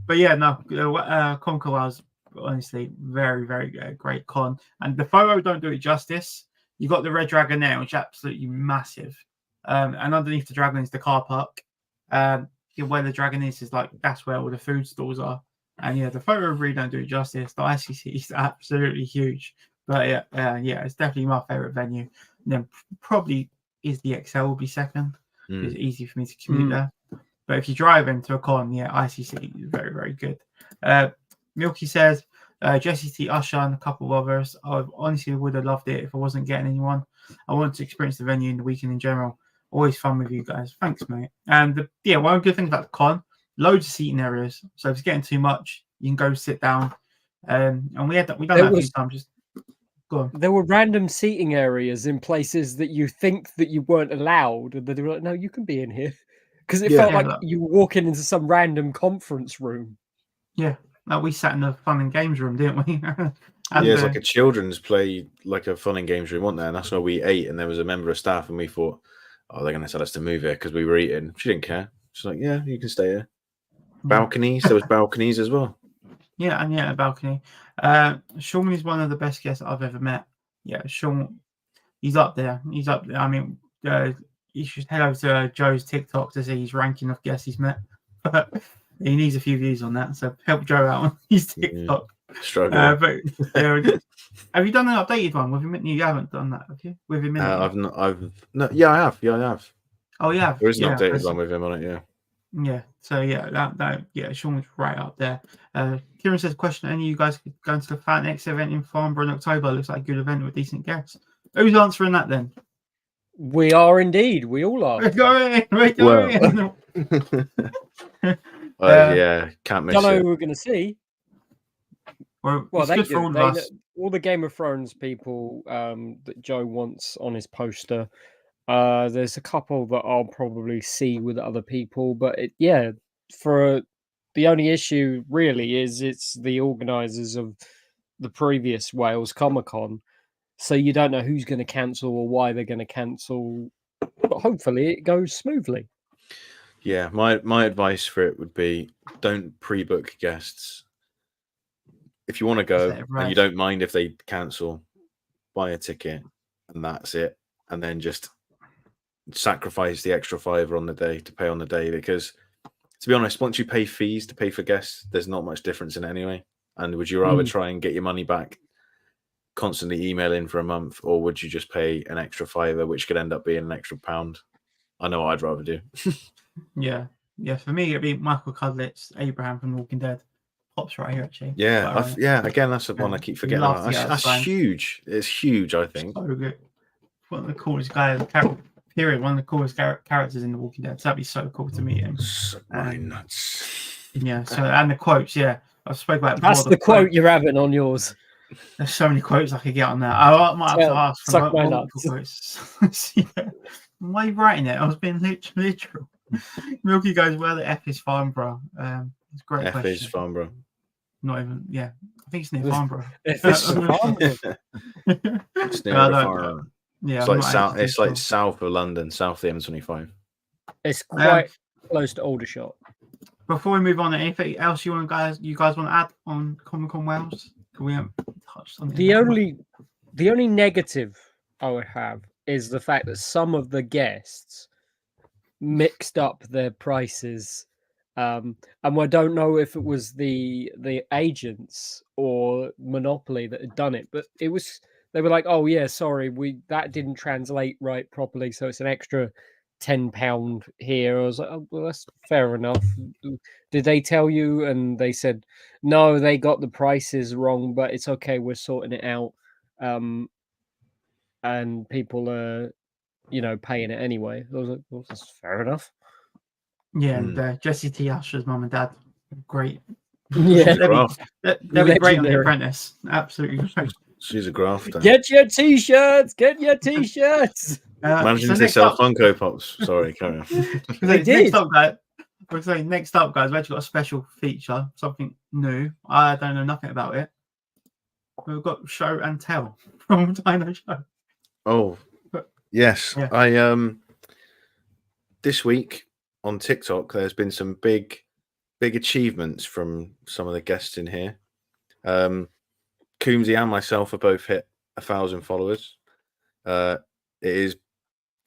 But yeah, no, Conquer was honestly very, very great con, and the photo don't do it justice. You got the red dragon there, which is absolutely massive, and underneath the dragon is the car park. Where the dragon is like, that's where all the food stalls are, and yeah, the photo really don't do it justice. The ICC is absolutely huge, but yeah, it's definitely my favorite venue. And then probably is the XL will be second. It's easy for me to commute there, but if you drive into a con, ICC is very, very good. Milky says, Jesse T, Usher, and a couple of others. I honestly would have loved it if I wasn't getting anyone. I want to experience the venue in the weekend in general. Always fun with you guys. Thanks, mate. And one of the good things about the con, loads of seating areas. So if it's getting too much, you can go sit down. And we done that a few times. Just go on. There were random seating areas in places that you think that you weren't allowed, and they were like, "No, you can be in here," because it felt like you were walking into some random conference room. Yeah, like we sat in the fun and games room, didn't we? It's like a children's play, like a fun and games room, wasn't there? And that's where we ate. And there was a member of staff, and we thought, "Oh, they're going to tell us to move here because we were eating." She didn't care. She's like, "Yeah, you can stay here." Balconies. There was balconies as well. Yeah, and a balcony. Sean is one of the best guests I've ever met. Yeah, Sean, he's up there. I mean, you should head over to Joe's TikTok to see his ranking of guests he's met. But he needs a few views on that, so help Joe out on his TikTok. Struggling. But have you done an updated one with him? You haven't done that, have you? With him in it? I've not. Yeah, I have. Oh, yeah. There is an updated one with him on it. Yeah. Yeah. So Sean's right up there. Kieran says, question: any of you guys going to the FanX event in Farnborough in October? Looks like a good event with decent guests. Who's answering that then? We are indeed. We all are. We're going. Yeah, can't miss Don't know it. who we're going to see. Well, they good for all of us. All the Game of Thrones people that Joe wants on his poster. There's a couple that I'll probably see with other people, but the only issue really is it's the organisers of the previous Wales Comic-Con, so you don't know who's going to cancel or why they're going to cancel, but hopefully it goes smoothly. Yeah, my advice for it would be don't pre-book guests. If you want to go and you don't mind if they cancel, buy a ticket and that's it, and then just sacrifice the extra $5 on the day to pay on the day, because to be honest, once you pay fees to pay for guests, there's not much difference in it anyway. And would you rather try and get your money back constantly emailing for a month, or would you just pay an extra $5, which could end up being an extra £1? I know what I'd rather do. Yeah, for me it'd be Michael Cudlett's Abraham from Walking Dead. Pops right here actually. Again, that's the one I keep forgetting about. That's huge. It's huge, I think. So good. One of the coolest guys, period. One of the coolest characters in The Walking Dead. So that'd be so cool to meet him. Nuts. Yeah. So and the quotes, I've spoken about. That's the quote you're having on yours. There's so many quotes I could get on that. I might have to ask for suck my nuts. Quotes. Why are you writing it? I was being literal. Milky goes, where the F is Farnborough? It's a great F question. is Farnborough. Not even, I think it's near Farnborough. F is Farnborough. It's near Farnborough. Yeah, it's like south. It's like south of London, south of the M25. It's quite close to Aldershot. Before we move on, anything else you guys want to add on Comic-Con Wales? Can we touch on the only negative I would have is the fact that some of the guests mixed up their prices, and I don't know if it was the agents or Monopoly that had done it, but it was. They were like, "Oh yeah, sorry, that didn't translate right properly, so it's an extra £10 here." I was like, "Oh, well, that's fair enough." Did they tell you? And they said, "No, they got the prices wrong, but it's okay. We're sorting it out." And people are, paying it anyway. I was like, "Well, that's fair enough." Yeah, and Jesse T. Usher's mum and dad, great. Yeah, they'll be great on The Apprentice. Absolutely great. She's a grafter. Get your t-shirts. Get your t-shirts. Managing to sell Funko Pops. Sorry, carry on. They did. Next up, guys, we've actually got a special feature, something new. I don't know nothing about it. We've got Show and Tell from Dino Show. Oh, yes. Yeah. I this week on TikTok, there's been some big achievements from some of the guests in here. Coombsy and myself have both hit 1,000 followers. It is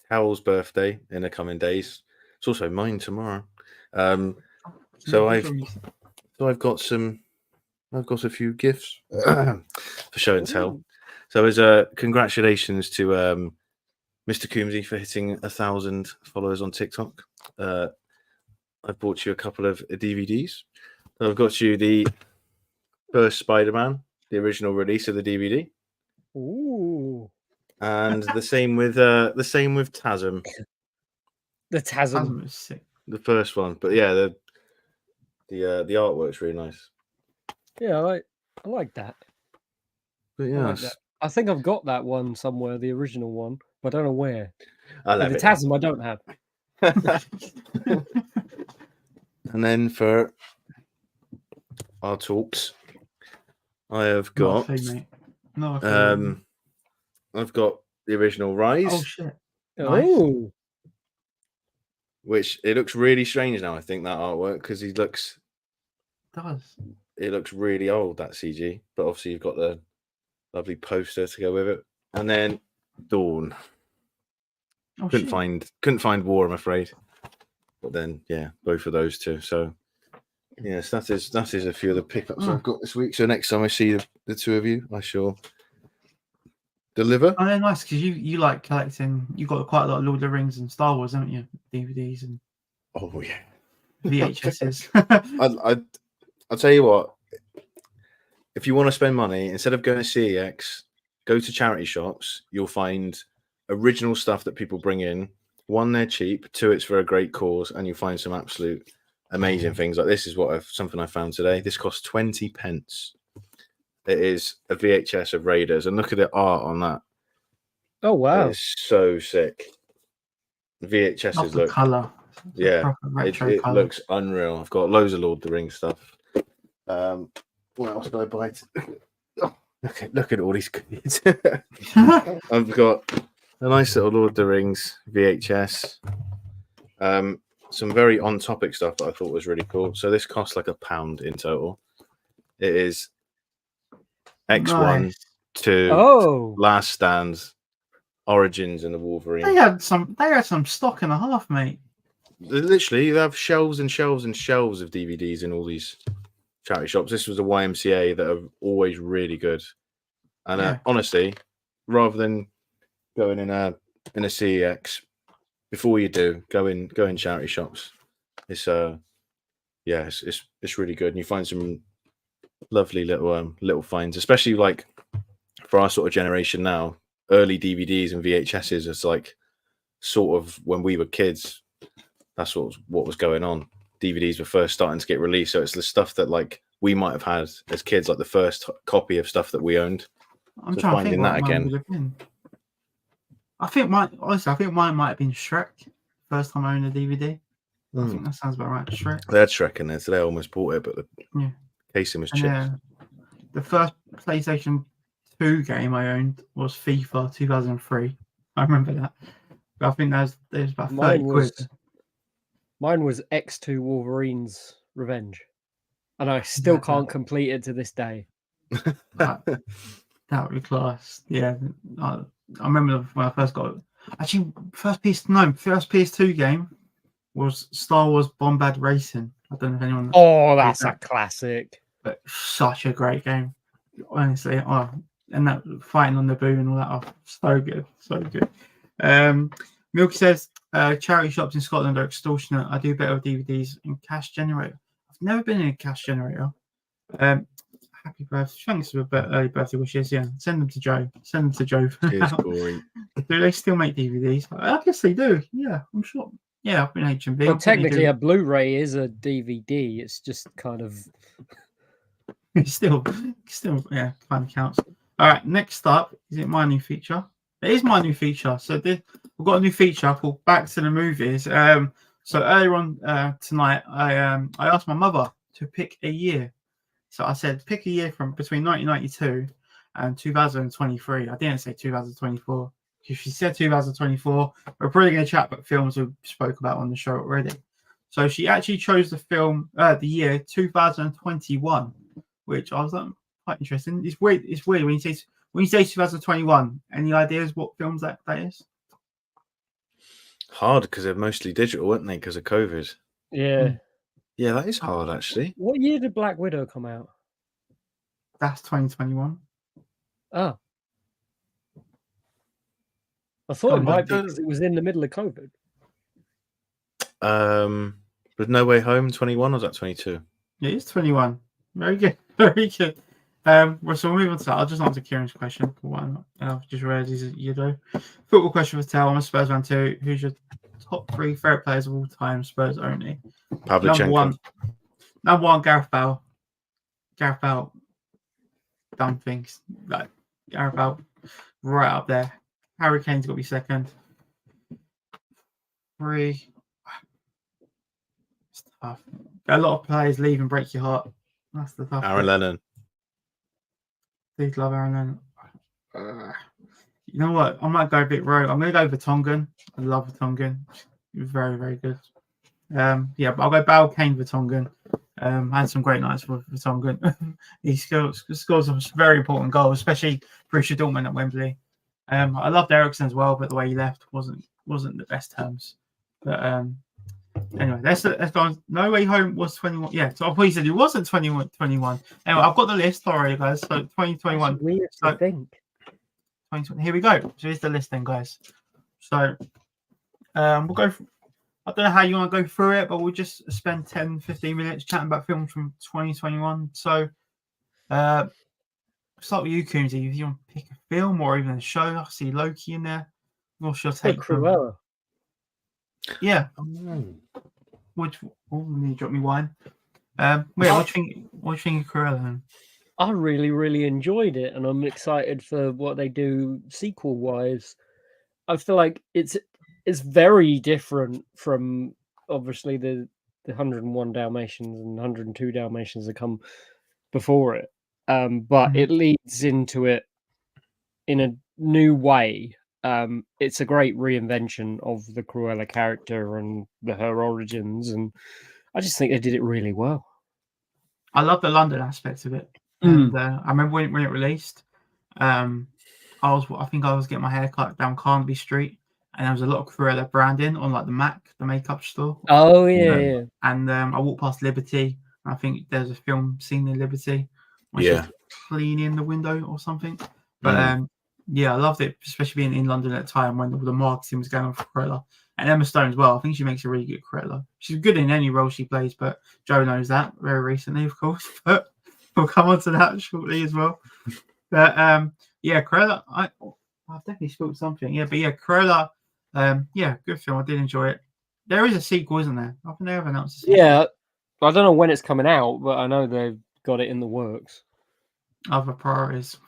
Tell's birthday in the coming days. It's also mine tomorrow. So I've got a few gifts for Show and Tell. So as congratulations to Mr. Coombsy for hitting 1,000 followers on TikTok. I've bought you a couple of DVDs. I've got you the first Spider-Man, the original release of the DVD. Ooh. And the same with TASM. The TASM is sick. The first one. But yeah, The artwork's really nice. Yeah, I like that. But I yeah, like that. I think I've got that one somewhere, the original one, but I don't know where. I love The it. Tasm I don't have. And then for our talks, I have Not got a thing, mate. Not a thing. I've got the original Rise, Oh shit! Nice. Oh, which it looks really strange now. I think that artwork because It does. it looks really old, that CG. But obviously you've got the lovely poster to go with it. And then Dawn. Oh Couldn't shit! find War, I'm afraid. But then yeah, both of those two. So yes, that is a few of the pickups I've got this week. So next time I see the two of you, I shall deliver. Oh, they're nice because you like collecting. You got quite a lot of Lord of the Rings and Star Wars, haven't you? DVDs and Oh yeah. VHSs. I'll tell you what, if you want to spend money, instead of going to CEX, go to charity shops. You'll find original stuff that people bring in. One, they're cheap. Two, it's for a great cause, and you'll find some absolute amazing things. Like this is something I found today. This costs 20 pence. It is a VHS of Raiders, and look at the art on that. oh wow! It's so sick. VHSs Love the look, colour. yeah, Retro it colour. looks unreal. I've got loads of Lord of the Rings stuff. What else did I buy? Oh, look at all these kids. I've got a nice little Lord of the Rings VHS. Some very on-topic stuff that I thought was really cool. So this costs like £1 in total. It is X1, Nice. 2, Oh, Last Stand, Origins, and the Wolverine. They had some stock and a half, mate. Literally, you have shelves and shelves and shelves of DVDs in all these charity shops. This was a YMCA that are always really good. And Yeah. honestly, rather than going in a CEX, before you do, go in charity shops. It's it's really good, and you find some lovely little finds, especially like for our sort of generation now. Early DVDs and VHSs is like sort of when we were kids. That's what was going on. DVDs were first starting to get released, so it's the stuff that like we might have had as kids, like the first copy of stuff that we owned. I'm So trying to finding think that what mine again. would have been. I think mine might have been Shrek. First time I owned a DVD. I think that sounds about right. Shrek. They had Shrek in there, so they almost bought it, but the Yeah. casing was And chipped. the first PlayStation 2 game I owned was FIFA 2003. I remember that. But I think there's about 30 quid. Mine was X2 Wolverine's Revenge, and I still can't complete it to this day. That would be class. Yeah, I remember when I first got it. Actually, first PS2 game was Star Wars Bombard Racing. I don't know if anyone. Oh, that's a classic. But such a great game, honestly. Oh, and that fighting on the Naboo and all that. Oh, so good, so good. Milky says charity shops in Scotland are extortionate. I do better with DVDs in Cash Generator. I've never been in a Cash Generator. Happy birthday! Thanks for early birthday wishes. Yeah, send them to Joe. Cheers, Corey. Do they still make DVDs? I guess they do. Yeah, I'm sure. Yeah, I've been HMV. Well, technically, a Blu-ray is a DVD. It's just kind of still, yeah, kind of counts. All right, next up, is it my new feature? It is my new feature. So we've got a new feature called Back to the Movies. So earlier on tonight, I asked my mother to pick a year. So I said pick a year from between 1992 and 2023. I didn't say 2024. If she said 2024, we're probably going to chat about films we spoke about on the show already. So she actually chose the year 2021, which I was like, quite interesting. It's weird. It's weird when you say 2021. Any ideas what films that is? Hard because they're mostly digital, weren't they? Because of COVID. yeah. Yeah, that is hard actually. What year did Black Widow come out? That's 2021. Oh. I thought it might be don't- because it was in the middle of COVID. With No Way Home 21 or was that 22? Yeah, it's 21. Very good. Very good. So we'll move on to that. I'll just answer Kieran's question. Why not? I've just realized you do. Football question for Tel. I'm a Spurs fan too. Who's your top 3 favorite players of all time? Spurs only. Pavlyuchenko. Number one, Gareth Bale. Gareth Bale done things. Like Gareth Bale right up there. Harry Kane's got to be second. 3. It's tough. A lot of players leave and break your heart. That's the tough Aaron bit. Lennon. Please love Aaron Lennon. You know what? I might go a bit rogue. I'm going to go Vertonghen. I love Vertonghen. He was very, very good. Yeah, but I'll go Bale, Kane, Vertonghen. Had some great nights for Vertonghen. He scores some very important goals, especially Borussia Dortmund at Wembley. I loved Eriksen as well, but the way he left wasn't the best terms. But anyway, let's go on. No Way Home was 21. Yeah, so I thought you said it wasn't 21. Anyway, I've got the list. Sorry, guys. So 2021. That's weird so, to think. 2020. Here we go. So here's the list then, guys. So we'll go. I don't know how you want to go through it, but we'll just spend 10, 15 minutes chatting about films from 2021. So start with you, Coomsy. If you want to pick a film or even a show, I see Loki in there. What's your take? Cruella. Yeah. Which you drop me wine. What do you think of Cruella then? I really, really enjoyed it, and I'm excited for what they do sequel-wise. I feel like it's very different from obviously the 101 Dalmatians and 102 Dalmatians that come before it, but it leads into it in a new way. It's a great reinvention of the Cruella character and her origins, and I just think they did it really well. I love the London aspect of it. And I remember when it released, I think I was getting my hair cut down Carnaby Street, and there was a lot of Cruella branding on like the MAC, the makeup store. Oh yeah. And I walked past Liberty. I think there's a film scene in Liberty when she's cleaning the window or something. But yeah, I loved it, especially being in London at the time when all the marketing was going on for Cruella. And Emma Stone as well. I think she makes a really good Cruella. She's good in any role she plays, but Joe knows that very recently, of course. But we'll come on to that shortly as well. But yeah, Cruella, I've definitely spilled something. Yeah, but yeah, Cruella, yeah, good film. I did enjoy it. There is a sequel, isn't there? I think they have announced a sequel. Yeah, I don't know when it's coming out, but I know they've got it in the works. Other priorities.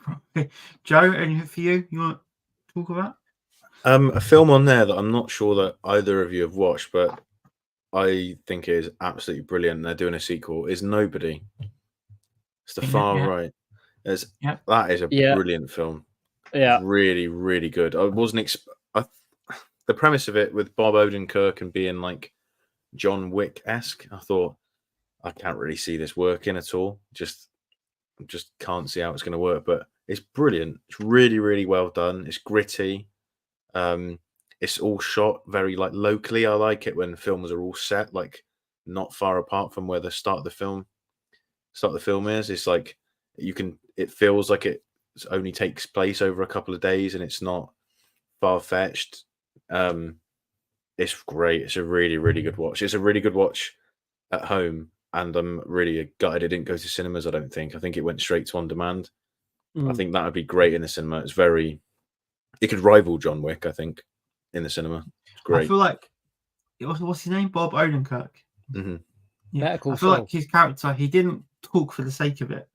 Joe, anything for you? You want to talk about? A film on there that I'm not sure that either of you have watched, but I think is absolutely brilliant. They're doing a sequel. Is Nobody. It's the far right. That is a brilliant film. Yeah, really, really good. I wasn't. The premise of it with Bob Odenkirk and being like John Wick-esque, I thought I can't really see this working at all. Just can't see how it's going to work. But it's brilliant. It's really, really well done. It's gritty. It's all shot very like locally. I like it when films are all set like not far apart from where the start of the film is. It's like it feels like it only takes place over a couple of days and it's not far-fetched. It's great. It's a really, really good watch. It's a really good watch at home, and I'm really gutted it didn't go to cinemas. I think it went straight to on demand. I think that would be great in the cinema. It could rival John Wick, I think, in the cinema. It's great. I feel like what's his name? Bob Odenkirk. Mm-hmm. Yeah, I feel like his character, he didn't talk for the sake of it.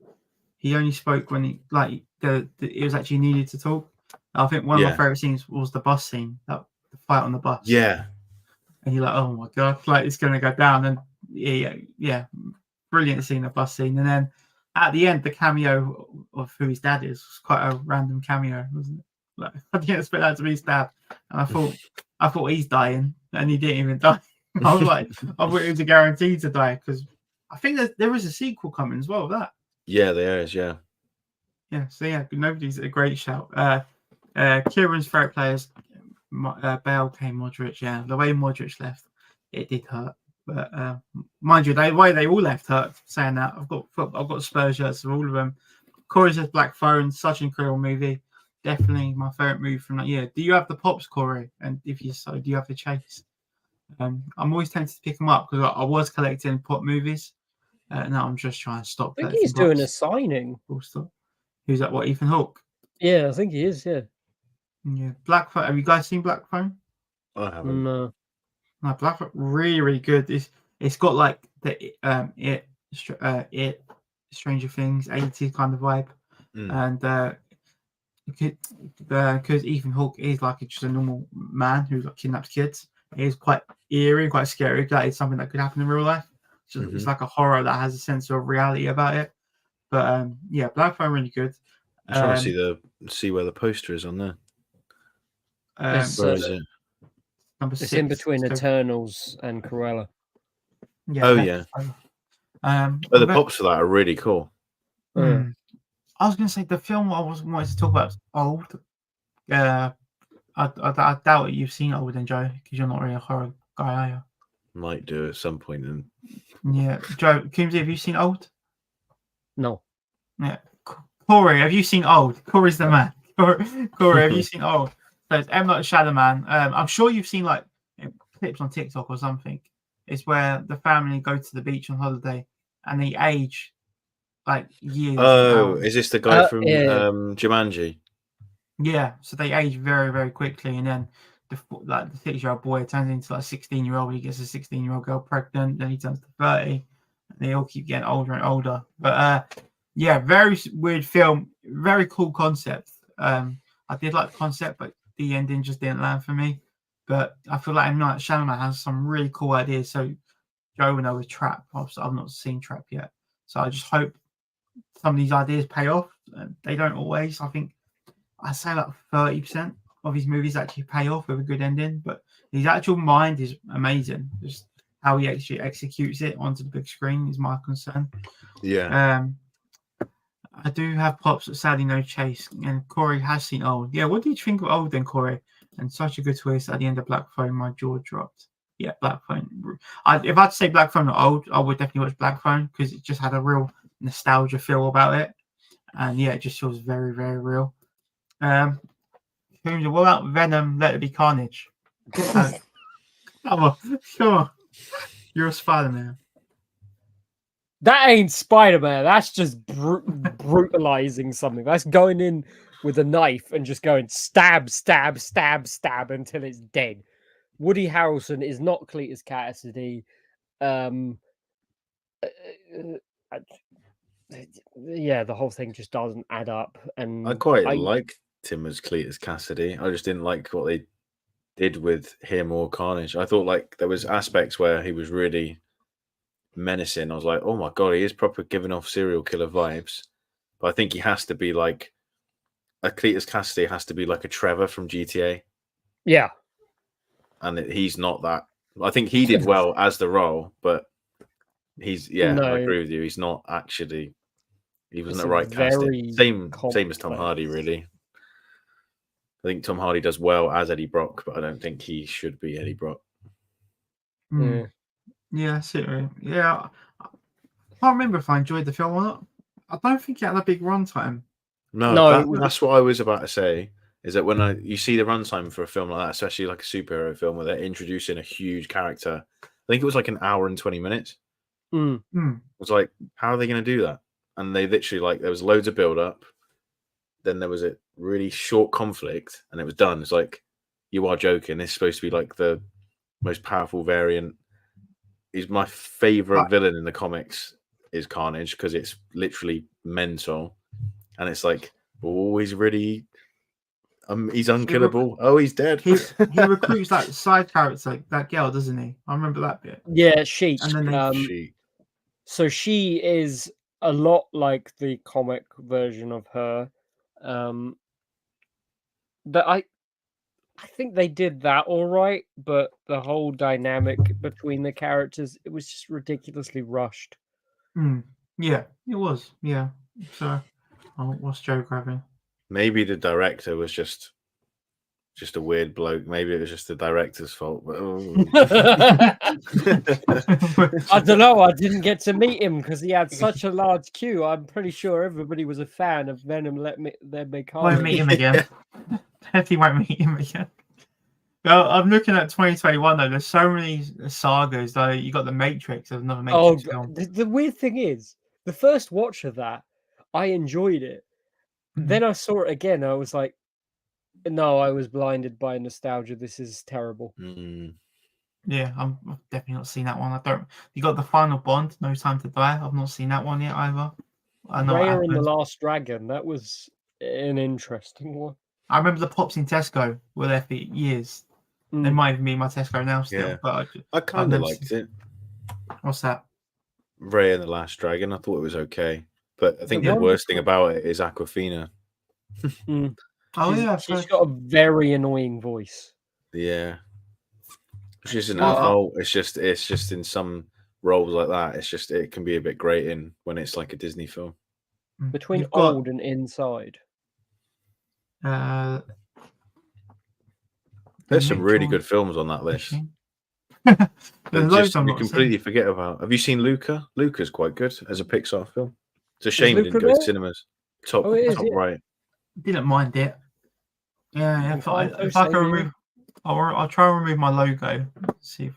He only spoke when it was actually needed to talk. I think one of my favorite scenes was the bus scene, the fight on the bus. Yeah. And you're like, oh my god, like it's gonna go down. And yeah, brilliant scene, the bus scene. And then at the end, the cameo of who his dad is was quite a random cameo, wasn't it? Like, I didn't expect that to be his dad. And I thought he's dying, and he didn't even die. I was like, I thought it was a guarantee to die because I think there is a sequel coming as well. That. Yeah, there is. Yeah. Yeah. So yeah, Nobody's a great shout. Kieran's favorite players, Bale, Kane, Modric. Yeah, the way Modric left, it did hurt. But mind you, the way they all left hurt. Saying that, I've got Spurs shirts of all of them. Corey says Black Phone, such an incredible movie. Definitely my favorite movie from that year. Do you have the pops, Corey? And if you so, do you have the chase? I'm always tempted to pick them up because I was collecting pop movies. Now I'm just trying to stop. I think he's doing a signing. Who's that? What, Ethan Hawke? Yeah, I think he is. Yeah. Yeah. Black Phone. Have you guys seen Black Phone? I haven't. No, Black Phone, really, really good. It's got like the It, Stranger Things, 80s kind of vibe, and because Ethan Hawke is like just a normal man who like kidnaps kids, it is quite eerie, quite scary. That is something that could happen in real life. So it's like a horror that has a sense of reality about it. But yeah, Black Phone really good. I'm trying to see where the poster is on there. Where is it? Number It's 6. in between Eternals and Cruella. Yeah. Oh yeah. The pops for that are really cool. I was going to say the film I was wanting to talk about is Old. I doubt you've seen Old, then Joe, because you're not really a horror guy, are you? Might do at some point. Yeah, Joe, Coombsy, have you seen Old? No. Yeah, Corey, have you seen Old? Corey's the man. Corey, have you seen Old? So it's M. Night Shyamalan. I'm sure you've seen like clips on TikTok or something. It's where the family go to the beach on holiday and they age like years. Oh, is this the guy from Jumanji? Yeah, so they age very, very quickly, and then the 6-year-old boy turns into like a 16-year-old. He gets a 16-year-old girl pregnant, then he turns to 30, and they all keep getting older and older. But yeah, very weird film, very cool concept. I did like the concept, but the ending just didn't land for me. But I feel like M. Night Shyamalan has some really cool ideas. So Joe and I was Trap. I've not seen Trap yet, so I just hope some of these ideas pay off. They don't always. I think I say like 30% of his movies actually pay off with a good ending, but his actual mind is amazing. Just how he actually executes it onto the big screen is my concern. Yeah. I do have pops, but sadly no Chase. And Corey has seen Old. Yeah, what did you think of Old then, Corey? And such a good twist at the end of Black Phone, my jaw dropped. Yeah, Black Phone. If I'd say Black Phone or Old, I would definitely watch Black Phone because it just had a real nostalgia feel about it. And yeah, it just feels very, very real. What about Venom? Let It Be Carnage. Come on. You're a Spider-Man. That ain't Spider-Man. That's just brutalizing something. That's going in with a knife and just going stab, stab, stab, stab until it's dead. Woody Harrelson is not Cletus Cassidy. Yeah, the whole thing just doesn't add up. And I quite liked him as Cletus Cassidy. I just didn't like what they did with him or Carnage. I thought like there was aspects where he was really menacing. I was like, oh my god, he is proper giving off serial killer vibes. But I think he has to be like a Cletus Cassidy has to be like a Trevor from GTA. Yeah. And he's not that. I think he did well as the role, but he's I agree with you. He's not actually. He wasn't the right casting. Same as Tom Hardy, really. I think Tom Hardy does well as Eddie Brock, but I don't think he should be Eddie Brock. Yeah, I see. Yeah, I can't remember if I enjoyed the film or not. I don't think it had a big runtime. No, that's what I was about to say. Is that when you see the runtime for a film like that, especially like a superhero film where they're introducing a huge character, I think it was like an hour and 20 minutes. It was like, how are they going to do that? And they literally there was loads of build up. Then there was a really short conflict, and it was done. It's like, you are joking. This is supposed to be like the most powerful variant. He's my favorite villain in the comics is Carnage because it's literally mental, and it's like, oh, he's really, he's unkillable. Oh, he's dead. He recruits that side character, like that girl, doesn't he? I remember that bit. Yeah, she. And then So she is a lot like the comic version of her. That I think they did that all right, but the whole dynamic between the characters, it was just ridiculously rushed. Yeah, it was. Yeah. So, what's Joe grabbing? Maybe the director was just a weird bloke. Maybe it was just the director's fault. But I don't know. I didn't get to meet him because he had such a large queue. I'm pretty sure everybody was a fan of Venom. Let me won't meet him again. Definitely won't meet him again. Well, I'm looking at 2021 though. There's so many sagas though. You got the Matrix. There's another Matrix film. The weird thing is, the first watch of that, I enjoyed it. Then I saw it again. I was like, no, I was blinded by nostalgia. This is terrible. Yeah, I've definitely not seen that one. I don't. You got the final Bond, No Time to Die. I've not seen that one yet either. I know what Raya and the happens. Last Dragon. That was an interesting one. I remember the pops in Tesco were there for years. They might even be in my Tesco now still. Yeah. But I I've kind of never liked seen- it. What's that? Ray and the Last Dragon. I thought it was okay, but I think the one worst thing about it is Aquafina. Oh yeah, she's got a very annoying voice. Yeah, which isn't Well, her fault. It's just in some roles like that. It can be a bit grating when it's like a Disney film. Between You've got, old and inside. There's some really good films on that list. There's loads I'm You not completely seeing. forget about. Have you seen Luca? Luca's quite good as a Pixar film. It's a Is shame it Luca didn't go to there? cinemas. Top, Oh, it is, top yeah. right. Didn't mind it. Yeah, if I Encanto, can same here. remove, I'll try and remove my logo. See if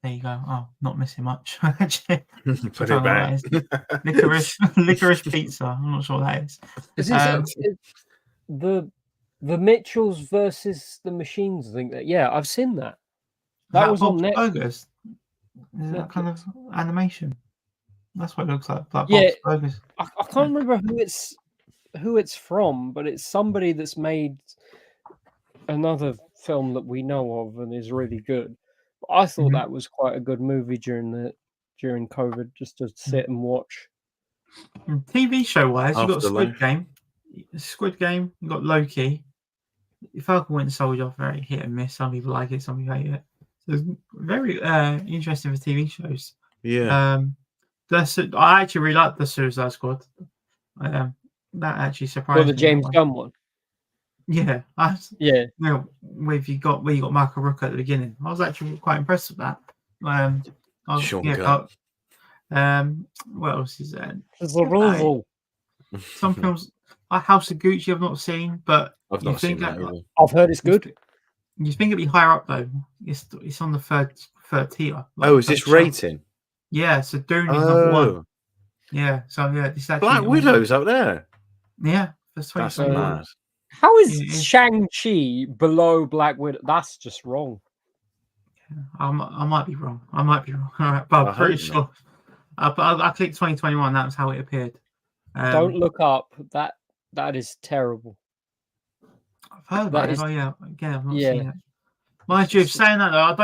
there you go. Oh, not missing much. Actually, Put I it don't know what back. that is. Licorice pizza. I'm not sure what that is. Is it the Mitchells versus the Machines? I think that. Yeah, I've seen that. That was on Bob's Netflix. Burgers. Is that kind of animation? That's what it looks like. Like Yeah. Bob's Burgers. I can't remember who it's from, but it's somebody that's made another film that we know of and is really good. But I thought that was quite a good movie during COVID, just to sit and watch. TV show wise, you got Squid Afterlife. Game. You got Loki. Falcon Winter Soldier, very hit and miss. Some people like it, some people hate it. So it's very interesting for TV shows. Yeah. I actually really like the Suicide Squad. That actually surprised Or the me. James Gunn one. Yeah, Yeah. where you got Michael Rook at the beginning. I was actually quite impressed with that. Sean Gunn. What else is there? Some I've films like House of Gucci I've not seen, but I've not seen that either. heard it's good. You think it'd be higher up though? It's on the third tier. Oh, is this rating? Yeah, so Dune is number one. Yeah, so yeah, this actually Black Widow's up there. Yeah, that's That's 2021. mad. How is Yeah. Shang-Chi below Black Widow? That's just wrong. I might be wrong. All right, but I'm pretty sure. I clicked 2021. That was how it appeared. Don't look up. That is terrible. I've heard about it. Oh yeah, again, I've not Yeah. seen it. Mind you, saying that though, I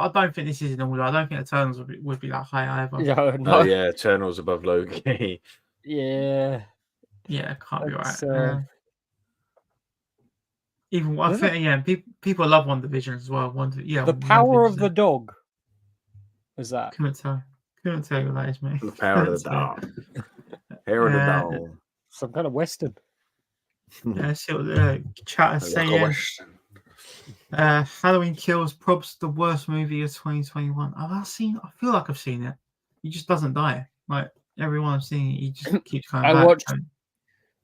don't think this is in order. I don't think Eternals would be that high either. No. Oh yeah, Eternals above Loki. Yeah. Yeah, can't be That's, right. Even I think people love One Division as well. The Power of the Dog. Is that? Couldn't tell you what that is, mate. The Power of the Dog. Hair of the Dog. Some kind of Western. See what the chat is saying. Halloween Kills probs the worst movie of 2021. I feel like I've seen it. He just doesn't die. Like everyone I've seen, he just keeps coming back.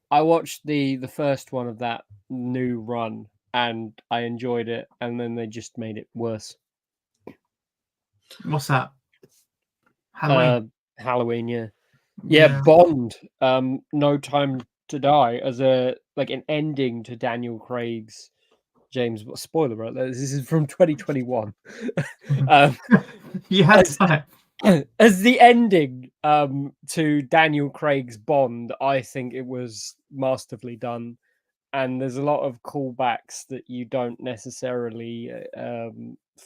I watched the first one of that new run and I enjoyed it, and then they just made it worse. What's that? Halloween. Halloween, yeah. Yeah, Bond. No Time to Die as an ending to Daniel Craig's James. Spoiler, right? This is from 2021. You had to. As the ending to Daniel Craig's Bond, I think it was masterfully done, and there's a lot of callbacks that you don't necessarily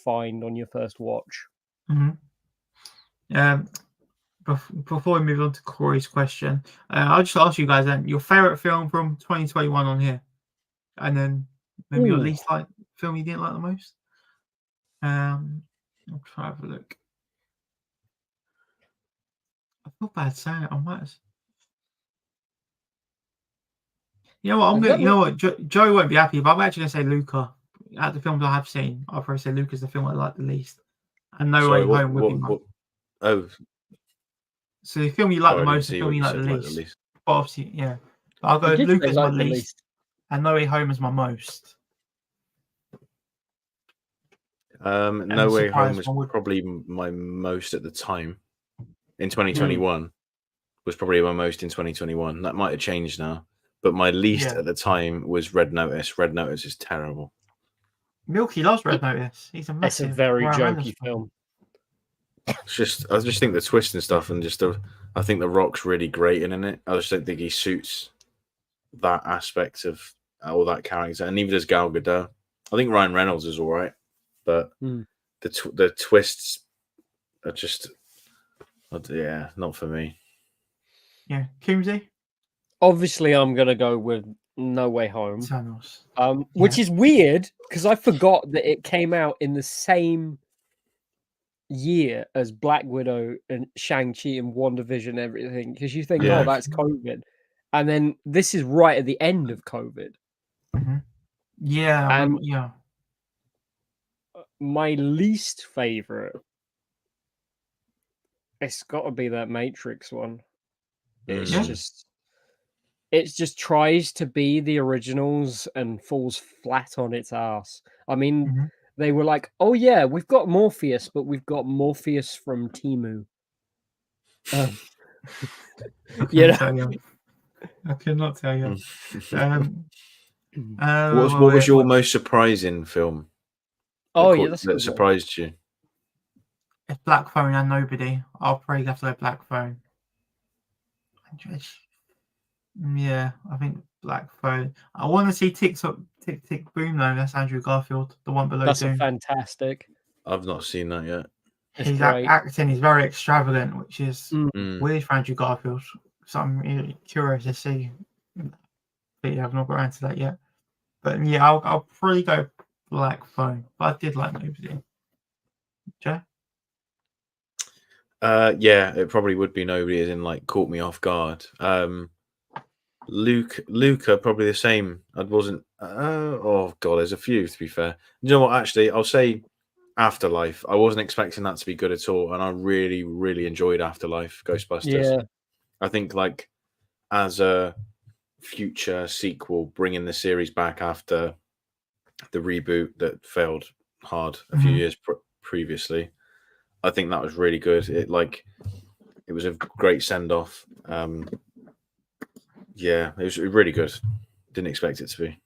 find on your first watch. Before we move on to Corey's question, I'll just ask you guys then your favorite film from 2021 on here, and then maybe your least like film you didn't like the most. I'll try to have a look. I feel bad saying it. I might. You know what? Joe won't be happy, but I'm actually gonna say Luca. At the films I have seen, I'll probably say Luca's the film I like the least. And No Way Home would be mine. So the film you like the most, the film you like the least. But obviously, yeah. But I'll go Luca's my least, and No Way Home is my most. No Way Home was probably my most at the time. In 2021 was probably my most in 2021. That might have changed now, but my least at the time was Red Notice. Red Notice is terrible. Milky loves Red Notice. He's a It's massive a very Ryan Reynolds jokey fan. film. I just think the twist and stuff, and I think The Rock's really great in it. I just don't think he suits that aspect of all that character, and neither does Gal Gadot. I think Ryan Reynolds is all right, but the twists are just, not for me. Yeah, Coombsy. Obviously, I'm gonna go with No Way Home, Eternals. which is weird because I forgot that it came out in the same year as Black Widow and Shang-Chi and WandaVision and everything, because you think, Yeah. oh, that's COVID, and then this is right at the end of COVID. Mm-hmm. Yeah, And yeah. my least favorite, it's got to be that Matrix one. It's Yeah. it just tries to be the originals and falls flat on its ass. I mean, they were like, "Oh yeah, we've got Morpheus, but we've got Morpheus from Temu." I You cannot know? tell you. I cannot tell you. What was your most surprising film? Oh yeah, that's a that good one. surprised you. It's Black Phone and Nobody. I'll probably have to go Black Phone. Yeah, I think Black Phone. I want to see Tick Tick Boom though. That's Andrew Garfield, the one below That's Doom. fantastic. I've not seen that yet. It's His great. acting is very extravagant, which is Mm. weird for Andrew Garfield. So I'm really curious to see. But yeah, I've not got around to that yet. But yeah, I'll probably go Black Phone. But I did like Nobody. Joe? Yeah, it probably would be Nobody, as in like caught me off guard. Luca, probably the same. I wasn't. Oh god, there's a few to be fair. You know what? Actually, I'll say Afterlife. I wasn't expecting that to be good at all, and I really, really enjoyed Afterlife, Ghostbusters. Yeah. I think like as a future sequel, bringing the series back after the reboot that failed hard a few years previously, I think that was really good. It was a great send off. Yeah, it was really good. Didn't expect it to be.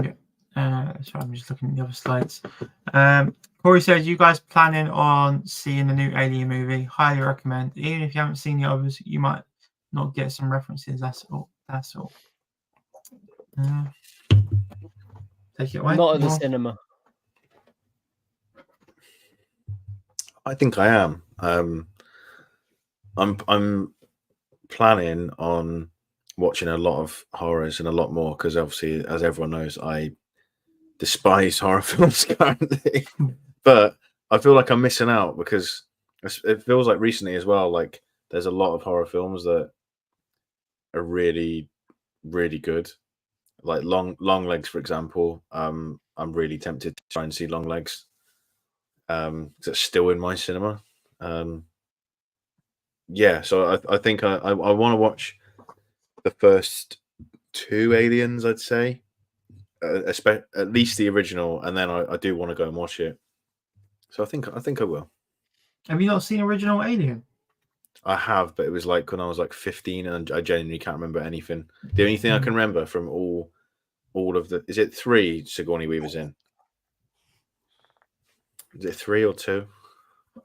Yeah. So I'm just looking at the other slides. Corey says, you guys planning on seeing the new Alien movie? Highly recommend. Even if you haven't seen the others, you might not get some references. That's all. Take it away. Not at the cinema. I think I am. I'm planning on watching a lot of horrors and a lot more because obviously, as everyone knows, I despise horror films currently. But I feel like I'm missing out because it feels like recently as well, like there's a lot of horror films that are really, really good. Like Long Legs, for example. I'm really tempted to try and see Long Legs. It's still in my cinema. Yeah, so I think I want to watch the first two Aliens, I'd say, at least the original, and then I do want to go and watch it. So I think I will. Have you not seen original Alien? I have, but it was like when I was like 15, and I genuinely can't remember anything. The only thing I can remember from all of the, is it 3 Sigourney Weaver's in? Is it 3 or 2?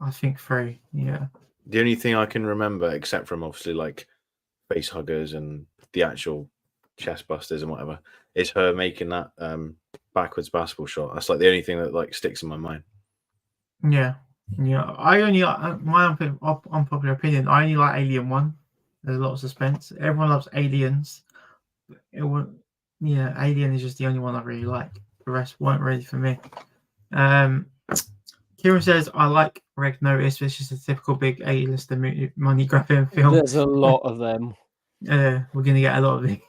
I think 3. Yeah. The only thing I can remember, except from obviously like face huggers and the actual chest busters and whatever, is her making that backwards basketball shot. That's like the only thing that like sticks in my mind. Yeah. I only my unpopular opinion. I only like Alien 1. There's a lot of suspense. Everyone loves Aliens. Alien is just the only one I really like. The rest weren't really for me. Kieran says, I like Red Notice, which is a typical big A-lister money grabbing film. There's a lot of them. We're going to get a lot of these.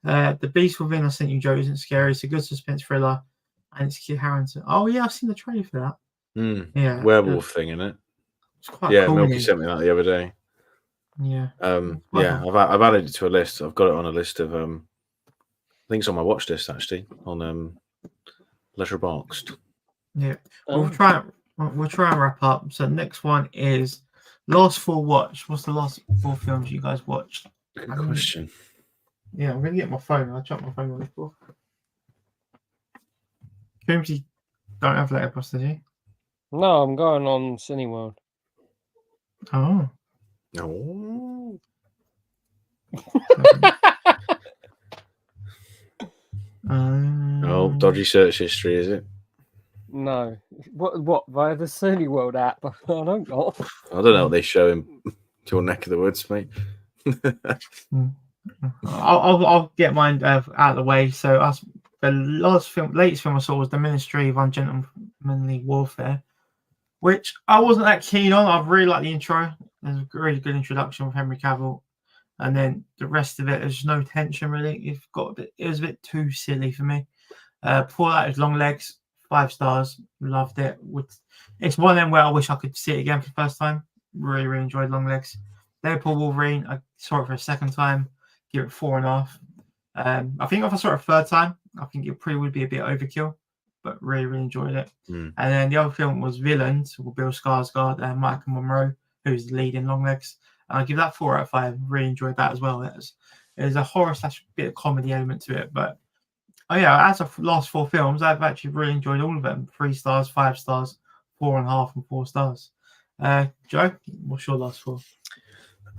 The Beast Within, I sent you, Joe, isn't scary. It's a good suspense thriller. And it's Kit Harington. Oh, yeah, I've seen the trailer for that. Yeah. Werewolf thing, in it? It's quite cool. Milky sent me that the other day. Yeah. I've added it to a list. I've got it on a list of I think it's on my watch list actually on Letterboxd. Yeah. We'll try and wrap up. So next one is last 4 watch. What's the last 4 films you guys watched? Good question. Yeah, I'm gonna get my phone. I dropped my phone on the floor. James, you don't have Letterboxd, did you? No, I'm going on Cineworld. Oh. No. Oh, dodgy search history, is it? No. What via the Cineworld app? I don't know. I don't know what they show in your neck of the woods, mate. I'll get mine out of the way. So, the latest film I saw was The Ministry of Ungentlemanly Warfare, which I wasn't that keen on. I really like the intro. There's a really good introduction with Henry Cavill, and then the rest of it, there's no tension really. It was a bit too silly for me. Before that, it was Long Legs, 5 stars. Loved it. It's one of them where I wish I could see it again for the first time. Really, really enjoyed Long Legs. Deadpool Wolverine, I saw it for a second time. Give it 4.5. I think if I saw it a third time, I think it probably would be a bit overkill, but really, really enjoyed it. And then the other film was Villains with Bill Skarsgård and Michael Monroe, who's the lead in Long Legs. And I give that 4 out of 5. Really enjoyed that as well. There's a horror / bit of comedy element to it, but as of last 4 films, I've actually really enjoyed all of them. 3 stars, 5 stars, 4.5, and 4 stars. Joe, what's your last 4?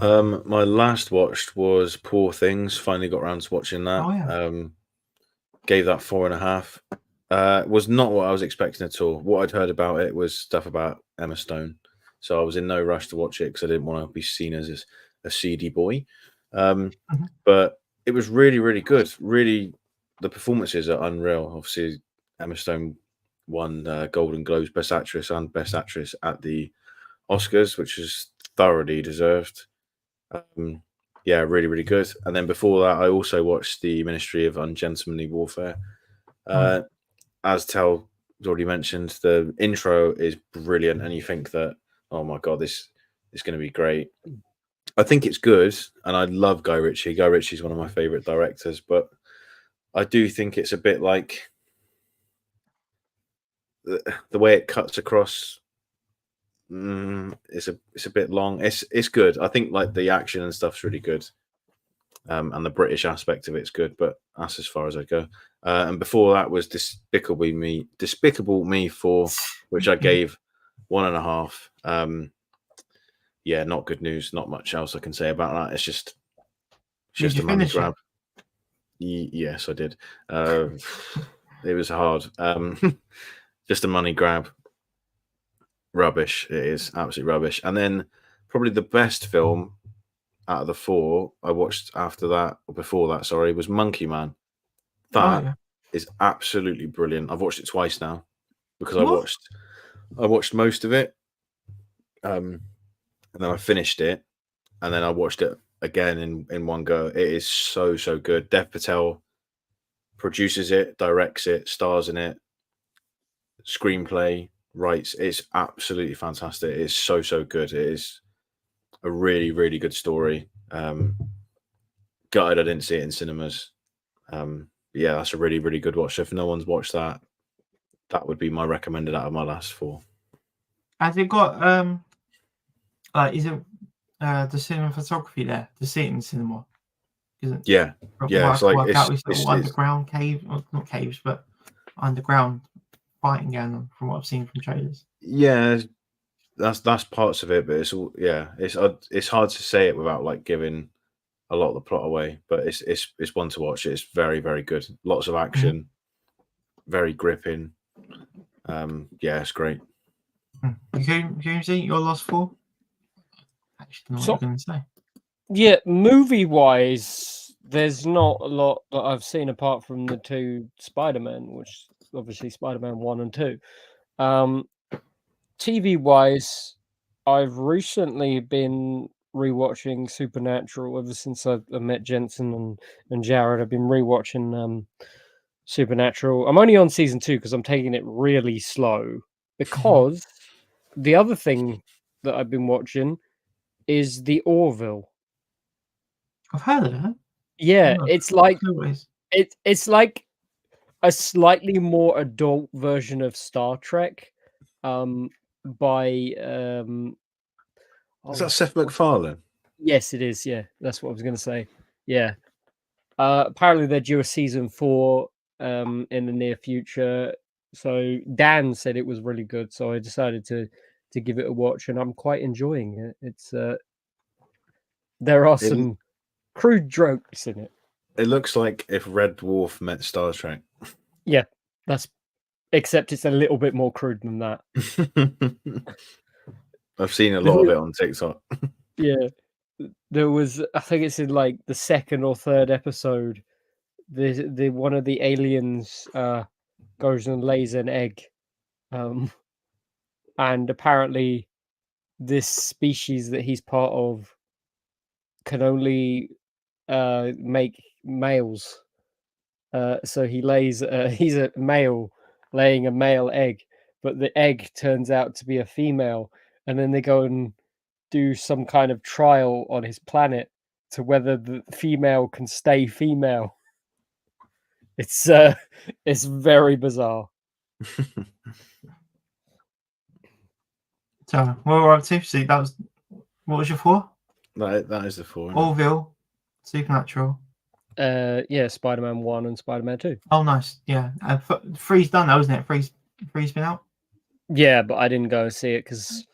My last watched was Poor Things. Finally got around to watching that. Oh, yeah. Gave that 4.5. Was not what I was expecting at all. What I'd heard about it was stuff about Emma Stone, so I was in no rush to watch it because I didn't want to be seen as a seedy boy. But it was really, really good. Really, the performances are unreal. Obviously, Emma Stone won Golden Globes Best Actress and Best Actress at the Oscars, which is thoroughly deserved. Really, really good. And then before that, I also watched The Ministry of Ungentlemanly Warfare. As Tel already mentioned, the intro is brilliant, and you think that, oh my god, this is going to be great. I think it's good, and I love Guy Ritchie. Guy Ritchie is one of my favorite directors, but I do think it's a bit like the way it cuts across. It's a bit long. It's good. I think like the action and stuff's really good, and the British aspect of it's good. But that's as far as I go. And before that was Despicable Me 4, which I gave 1.5. Not good news. Not much else I can say about that. It's just a money grab. Yes, I did. It was hard. Just a money grab. Rubbish. It is absolutely rubbish. And then probably the best film out of the 4 I watched after that, or before that, sorry, was Monkey Man. That is absolutely brilliant. I've watched it twice now because I watched most of it, and then I finished it, and then I watched it again in one go. It is so good. Dev Patel produces it, directs it, stars in it, screenplay, writes. It's absolutely fantastic. It is so good. It is a really, really good story. Gutted I didn't see it in cinemas. That's a really, really good watch. So if no one's watched that, that would be my recommended out of my last 4. Has it got is it the cinematography there to see it in the cinema? Yeah. It's like it's underground cave, not caves, but underground fighting going on from what I've seen from trailers. Yeah, that's parts of it, but it's all it's hard to say it without like giving a lot of the plot away. But it's one to watch. It's very, very good. Lots of action, very gripping. It's great. James, your last 4? I actually don't know what you're going to say. Yeah, movie-wise, there's not a lot that I've seen apart from the 2 Spider-Man, which obviously Spider-Man 1 and 2. TV-wise, I've recently been rewatching Supernatural ever since I met Jensen and Jared. I've been rewatching Supernatural. I'm only on season 2 because I'm taking it really slow, because the other thing that I've been watching is The Orville. I've heard of that. Yeah, it's like it's like a slightly more adult version of Star Trek. By is that Seth MacFarlane? Yes, it is. Yeah, that's what I was going to say. Yeah. Apparently they're due a season 4 in the near future. So Dan said it was really good, so I decided to give it a watch, and I'm quite enjoying it. It's there are some crude jokes in it. It looks like if Red Dwarf met Star Trek. Yeah, except it's a little bit more crude than that. I've seen a lot of it on TikTok. Yeah, there was, I think it's in like the second or third episode. The one of the aliens goes and lays an egg, and apparently this species that he's part of can only make males. So he lays he's a male laying a male egg, but the egg turns out to be a female, and then they go and do some kind of trial on his planet to whether the female can stay female. It's very bizarre. So what we're up to? See, that was what was your 4? That is the 4. Orville, Supernatural. Yeah, Spider-Man 1 and Spider-Man 2. Oh, nice. Yeah, 3's done though, isn't it? 3's been out. Yeah, but I didn't go and see it because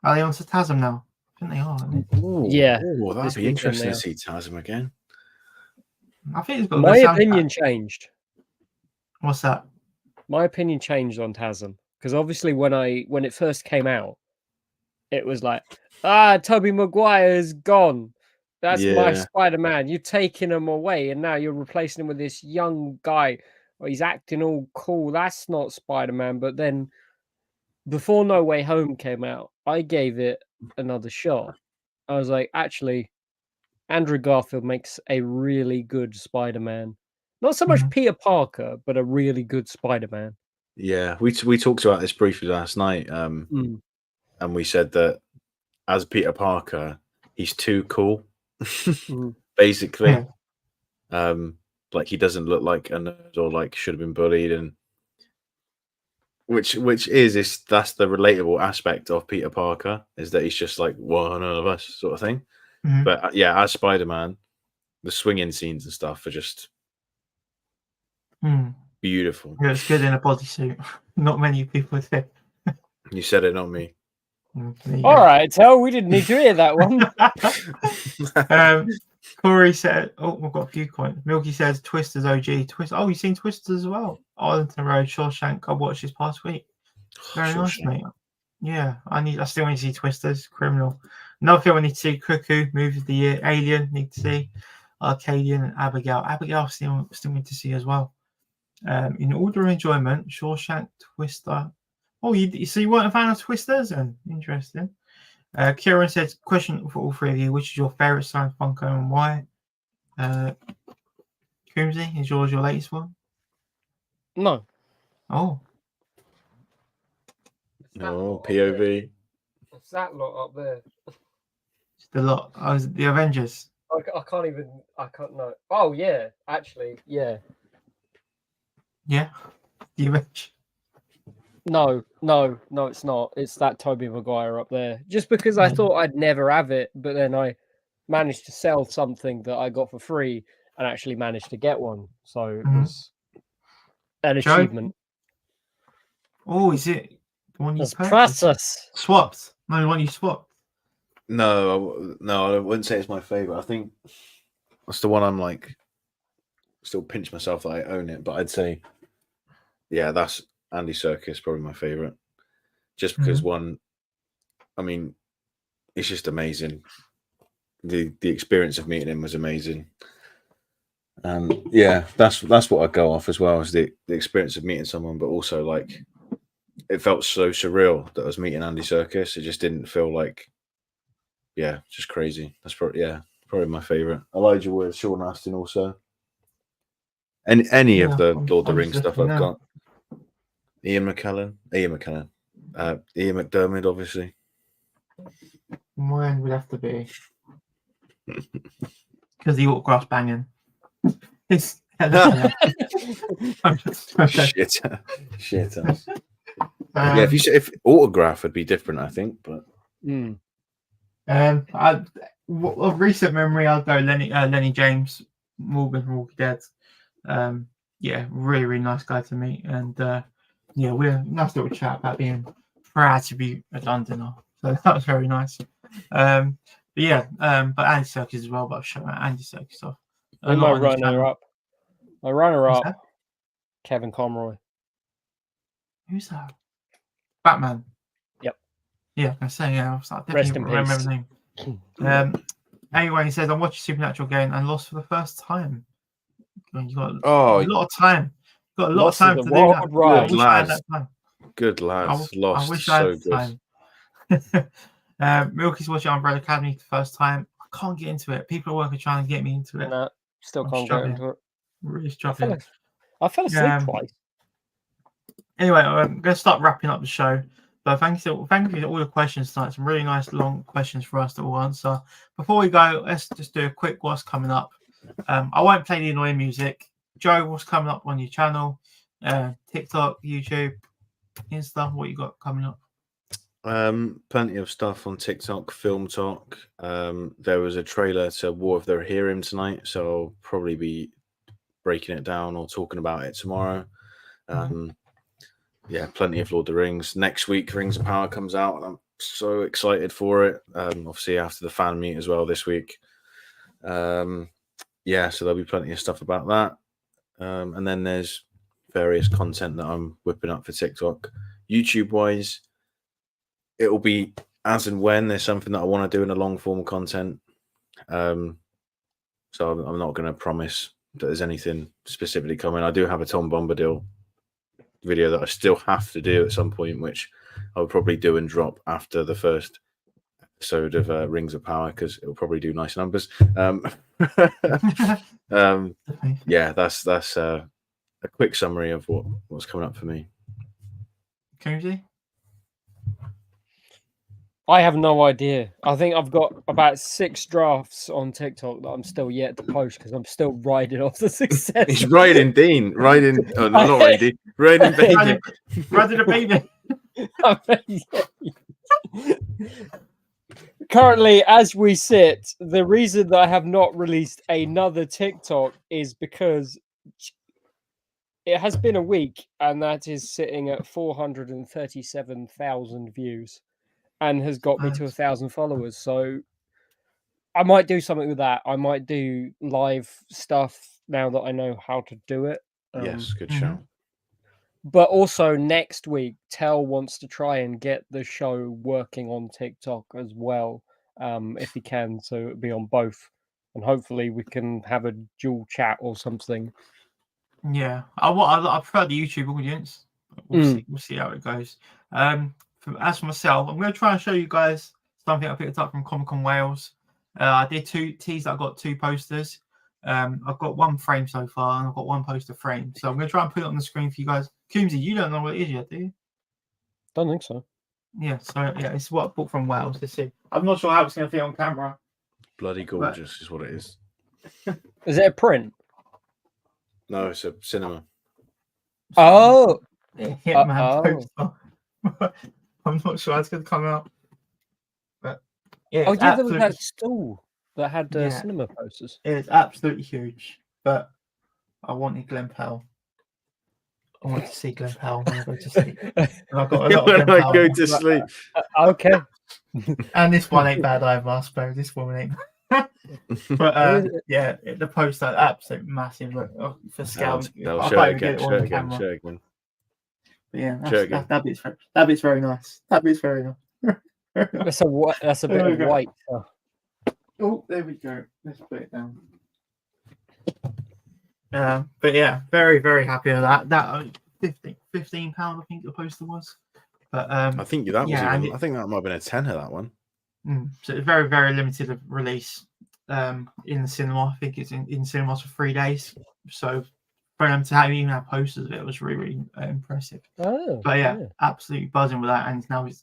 Are they on to Tasm now? I think they are. Aren't they? Ooh, Yeah, ooh, that'd this be weekend interesting they to are. see Tasm again. I think it's got a my good soundtrack. opinion changed. What's that? My opinion changed on Tasm because obviously when it first came out, it was like, Tobey Maguire's gone. That's my Yeah. Spider-Man. You're taking him away, and now you're replacing him with this young guy. Or he's acting all cool. That's not Spider-Man. But then, before No Way Home came out, I gave it another shot. I was like, actually, Andrew Garfield makes a really good Spider-Man. Not so much Peter Parker, but a really good Spider-Man. Yeah, we talked about this briefly last night, and we said that as Peter Parker, he's too cool, basically. Yeah. Like he doesn't look like a nerd or like should have been bullied, and which that's the relatable aspect of Peter Parker, is that he's just like one of us sort of thing. But yeah, as Spider-Man, the swinging scenes and stuff are just beautiful. Yeah, it's good in a bodysuit. Not many people do. You said it, not me. All right, Tel, we didn't need to hear that one. Corey said, "Oh, we've got a few coins." Milky says, "Twisters OG, Twist." Oh, you've seen Twisters as well? Arlington Road, Shawshank. I watched this past week. Very nice, mate. Yeah, I still need to see Twisters. Criminal. Another film I need to see: Cuckoo, Movie of the Year. Alien, need to see. Arcadian and Abigail. Abigail still need to see as well. In order of enjoyment, Shawshank, Twister. Oh, so you weren't a fan of Twisters? And interesting. Kieran says, question for all three of you: which is your favorite science Funko and why? Coombsy, is yours your latest one? No. Oh. No, POV. What's that lot up there? It's the lot. Oh, is it the Avengers? I can't know. Oh, yeah, actually, yeah. Yeah. The Avengers. No, it's not. It's that Tobey Maguire up there. Just because I thought I'd never have it, but then I managed to sell something that I got for free and actually managed to get one. So it was an achievement. Oh, is it the one you process swapped? No, the one you swapped. No, I wouldn't say it's my favorite. I think that's the one I'm like still pinch myself that I own it, but I'd say, yeah, that's Andy Serkis, probably my favorite. Just because one, I mean, it's just amazing. The experience of meeting him was amazing. And yeah, that's what I go off as well, as the experience of meeting someone, but also like it felt so surreal that I was meeting Andy Serkis. It just didn't feel like, yeah, just crazy. That's probably my favorite. Elijah Wood, Sean Astin also. And any of the Lord of the Rings stuff I've got. Ian McKellen, Ian McDermott, obviously. Mine would have to be because the autograph's banging. It's shit. Yeah, if autograph would be different, I think, but of recent memory, I'll go Lenny James, Morgan from Walking Dead. Yeah, really nice guy to meet, and yeah, we had a nice little chat about being proud to be a Londoner. So that was very nice. But yeah, but Andy Serkis as well. But I've shown Andy Serkis off. Who's my runner-up? My runner-up, that? Kevin Conroy. Who's that? Batman. Yep. Yeah, I say yeah. I was like, Rest definitely in remember peace. the name. Anyway, he says I'm watching Supernatural again and lost for the first time. You got a lot of time. Got a lot of time to do that. Right. I wish I had that time. Good lads. Lost. I wish I had So the time. Milky's watching Umbrella Academy for the first time. I can't get into it. People at work are trying to get me into it. No, still I'm can't struggling. get into it. Really struggling. I fell asleep twice. Anyway, I'm going to start wrapping up the show. But thank you for all the questions tonight. Some really nice long questions for us to all answer. Before we go, let's just do a quick what's coming up. I won't play the annoying music. Joe, what's coming up on your channel? TikTok, YouTube, Insta, what you got coming up? Plenty of stuff on TikTok, Film Talk. There was a trailer to War of the Rohirrim tonight, so I'll probably be breaking it down or talking about it tomorrow. Yeah, plenty of Lord of the Rings. Next week, Rings of Power comes out, and I'm so excited for it. Obviously, after the fan meet as well this week. Yeah, so there'll be plenty of stuff about that. And then there's various content that I'm whipping up for TikTok. YouTube-wise, it will be as and when there's something that I want to do in a long-form content. So I'm not going to promise that there's anything specifically coming. I do have a Tom Bombadil video that I still have to do at some point, which I will probably do and drop after the first episode of Rings of Power, because it will probably do nice numbers. Yeah, that's a quick summary of what's coming up for me. Cozy? I have no idea. I think I've got about 6 drafts on TikTok that I'm still yet to post because I'm still riding off the success. He's riding Dean. Riding. Oh, no, not riding Dean. Riding baby. Riding a baby. Currently, as we sit, the reason that I have not released another TikTok is because it has been a week and that is sitting at 437,000 views and has got me to 1,000 followers. So I might do something with that. I might do live stuff now that I know how to do it. Yes, good show. But also next week, Tel wants to try and get the show working on TikTok as well, if he can. So it'll be on both. And hopefully we can have a dual chat or something. Yeah, I prefer the YouTube audience. We'll see how it goes. As for myself, I'm going to try and show you guys something I picked up from Comic-Con Wales. I did tease that I got 2 posters. I've got 1 frame so far, and I've got 1 poster frame. So I'm going to try and put it on the screen for you guys. Coombsy, you don't know what it is yet, do you? Don't think so. Yeah, so yeah, it's what I bought from Wales. Let's see. I'm not sure how it's going to fit on camera. Bloody gorgeous is what it is. Is it a print? No, it's a cinema. Oh! Hitman poster. I'm not sure how it's going to come out. But yeah, there was that stall that had cinema posters. It's absolutely huge. But I wanted Glenn Powell. I want to see Glenn Powell when I go to sleep. And I've got a lot of Glenn Powell. Go to sleep. Okay. And this one ain't bad either, I suppose. This one ain't. But yeah, the poster absolutely massive. Look, for scale. I'll show it again. Show it again. But yeah, that bit's very nice. That bit's very nice. That's a bit of white. Oh, there we go. Let's put it down. But yeah, very, very happy with that. That £15, I think the poster was. But I think that was I think that might have been a tenner, that one. So it's very, very limited release in the cinema. I think it's in cinemas for 3 days. So for them to even have posters of it was really, really impressive. But yeah, absolutely buzzing with that. And now it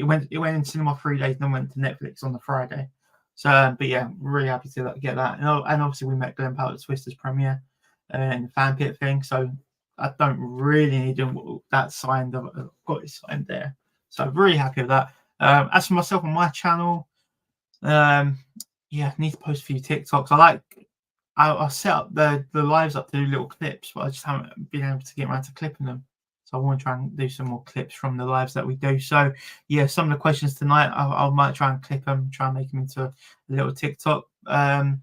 went in cinema 3 days, and then went to Netflix on the Friday. So, but yeah, really happy to get that. And obviously we met Glenn Powell at Twisters premiere and the fan pit thing. So I don't really need that signed. I've got it signed there. So I'm really happy with that. As for myself on my channel, I need to post a few TikToks. I set up the lives up to do little clips, but I just haven't been able to get around to clipping them. So I want to try and do some more clips from the lives that we do. So yeah, some of the questions tonight, I might try and clip them, try and make them into a little TikTok. And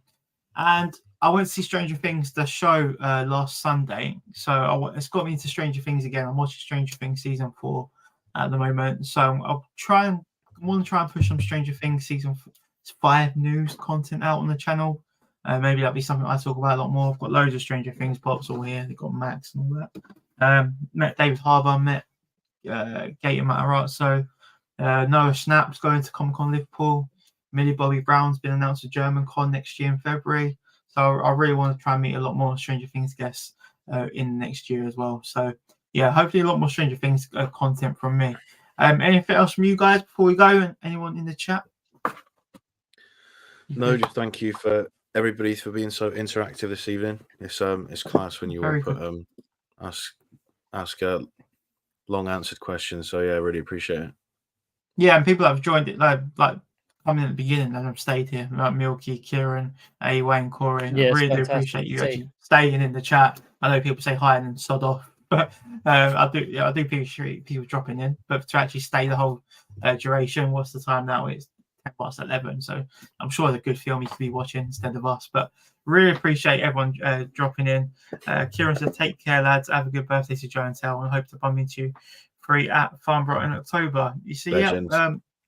I went to see Stranger Things, the show, last Sunday. So it's got me into Stranger Things again. I'm watching Stranger Things season 4 at the moment. So I want to try and push some Stranger Things season 5 news content out on the channel. Maybe that'll be something I talk about a lot more. I've got loads of Stranger Things pops all here. They've got Max and all that. Met David Harbour, met Gator Matarazzo. Noah Schnapp's going to Comic-Con Liverpool. Millie Bobby Brown's been announced to German Con next year in February. So I really want to try and meet a lot more Stranger Things guests in next year as well. So yeah, hopefully a lot more Stranger Things content from me. Anything else from you guys before we go? Anyone in the chat? No, just thank you for everybody for being so interactive this evening. It's class when you all put ask long answered questions. So yeah, I really appreciate it. Yeah, and people that have joined it like coming at the beginning and have stayed here, like Milky, Kieran, Wayne, Corey. Yeah, I really do appreciate you actually staying in the chat. I know people say hi and then sod off, but I do appreciate people dropping in. But to actually stay the whole duration, what's the time now? It's 11, so I'm sure it's a good film you could be watching instead of us. But really appreciate everyone dropping in. Kieran said, "Take care, lads. Have a good birthday to Joe and Tel, and hope to bump into you free at Farnborough in October." You see,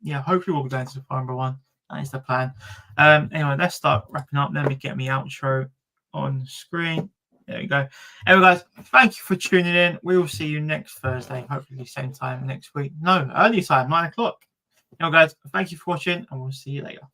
yeah, hopefully we'll be going to the Farnborough one. That is the plan. Anyway, let's start wrapping up. Let me get me outro on screen. There we go. Anyway, guys, thank you for tuning in. We will see you next Thursday, hopefully same time next week. No, early time, 9 o'clock. Now, guys, thank you for watching, and we'll see you later.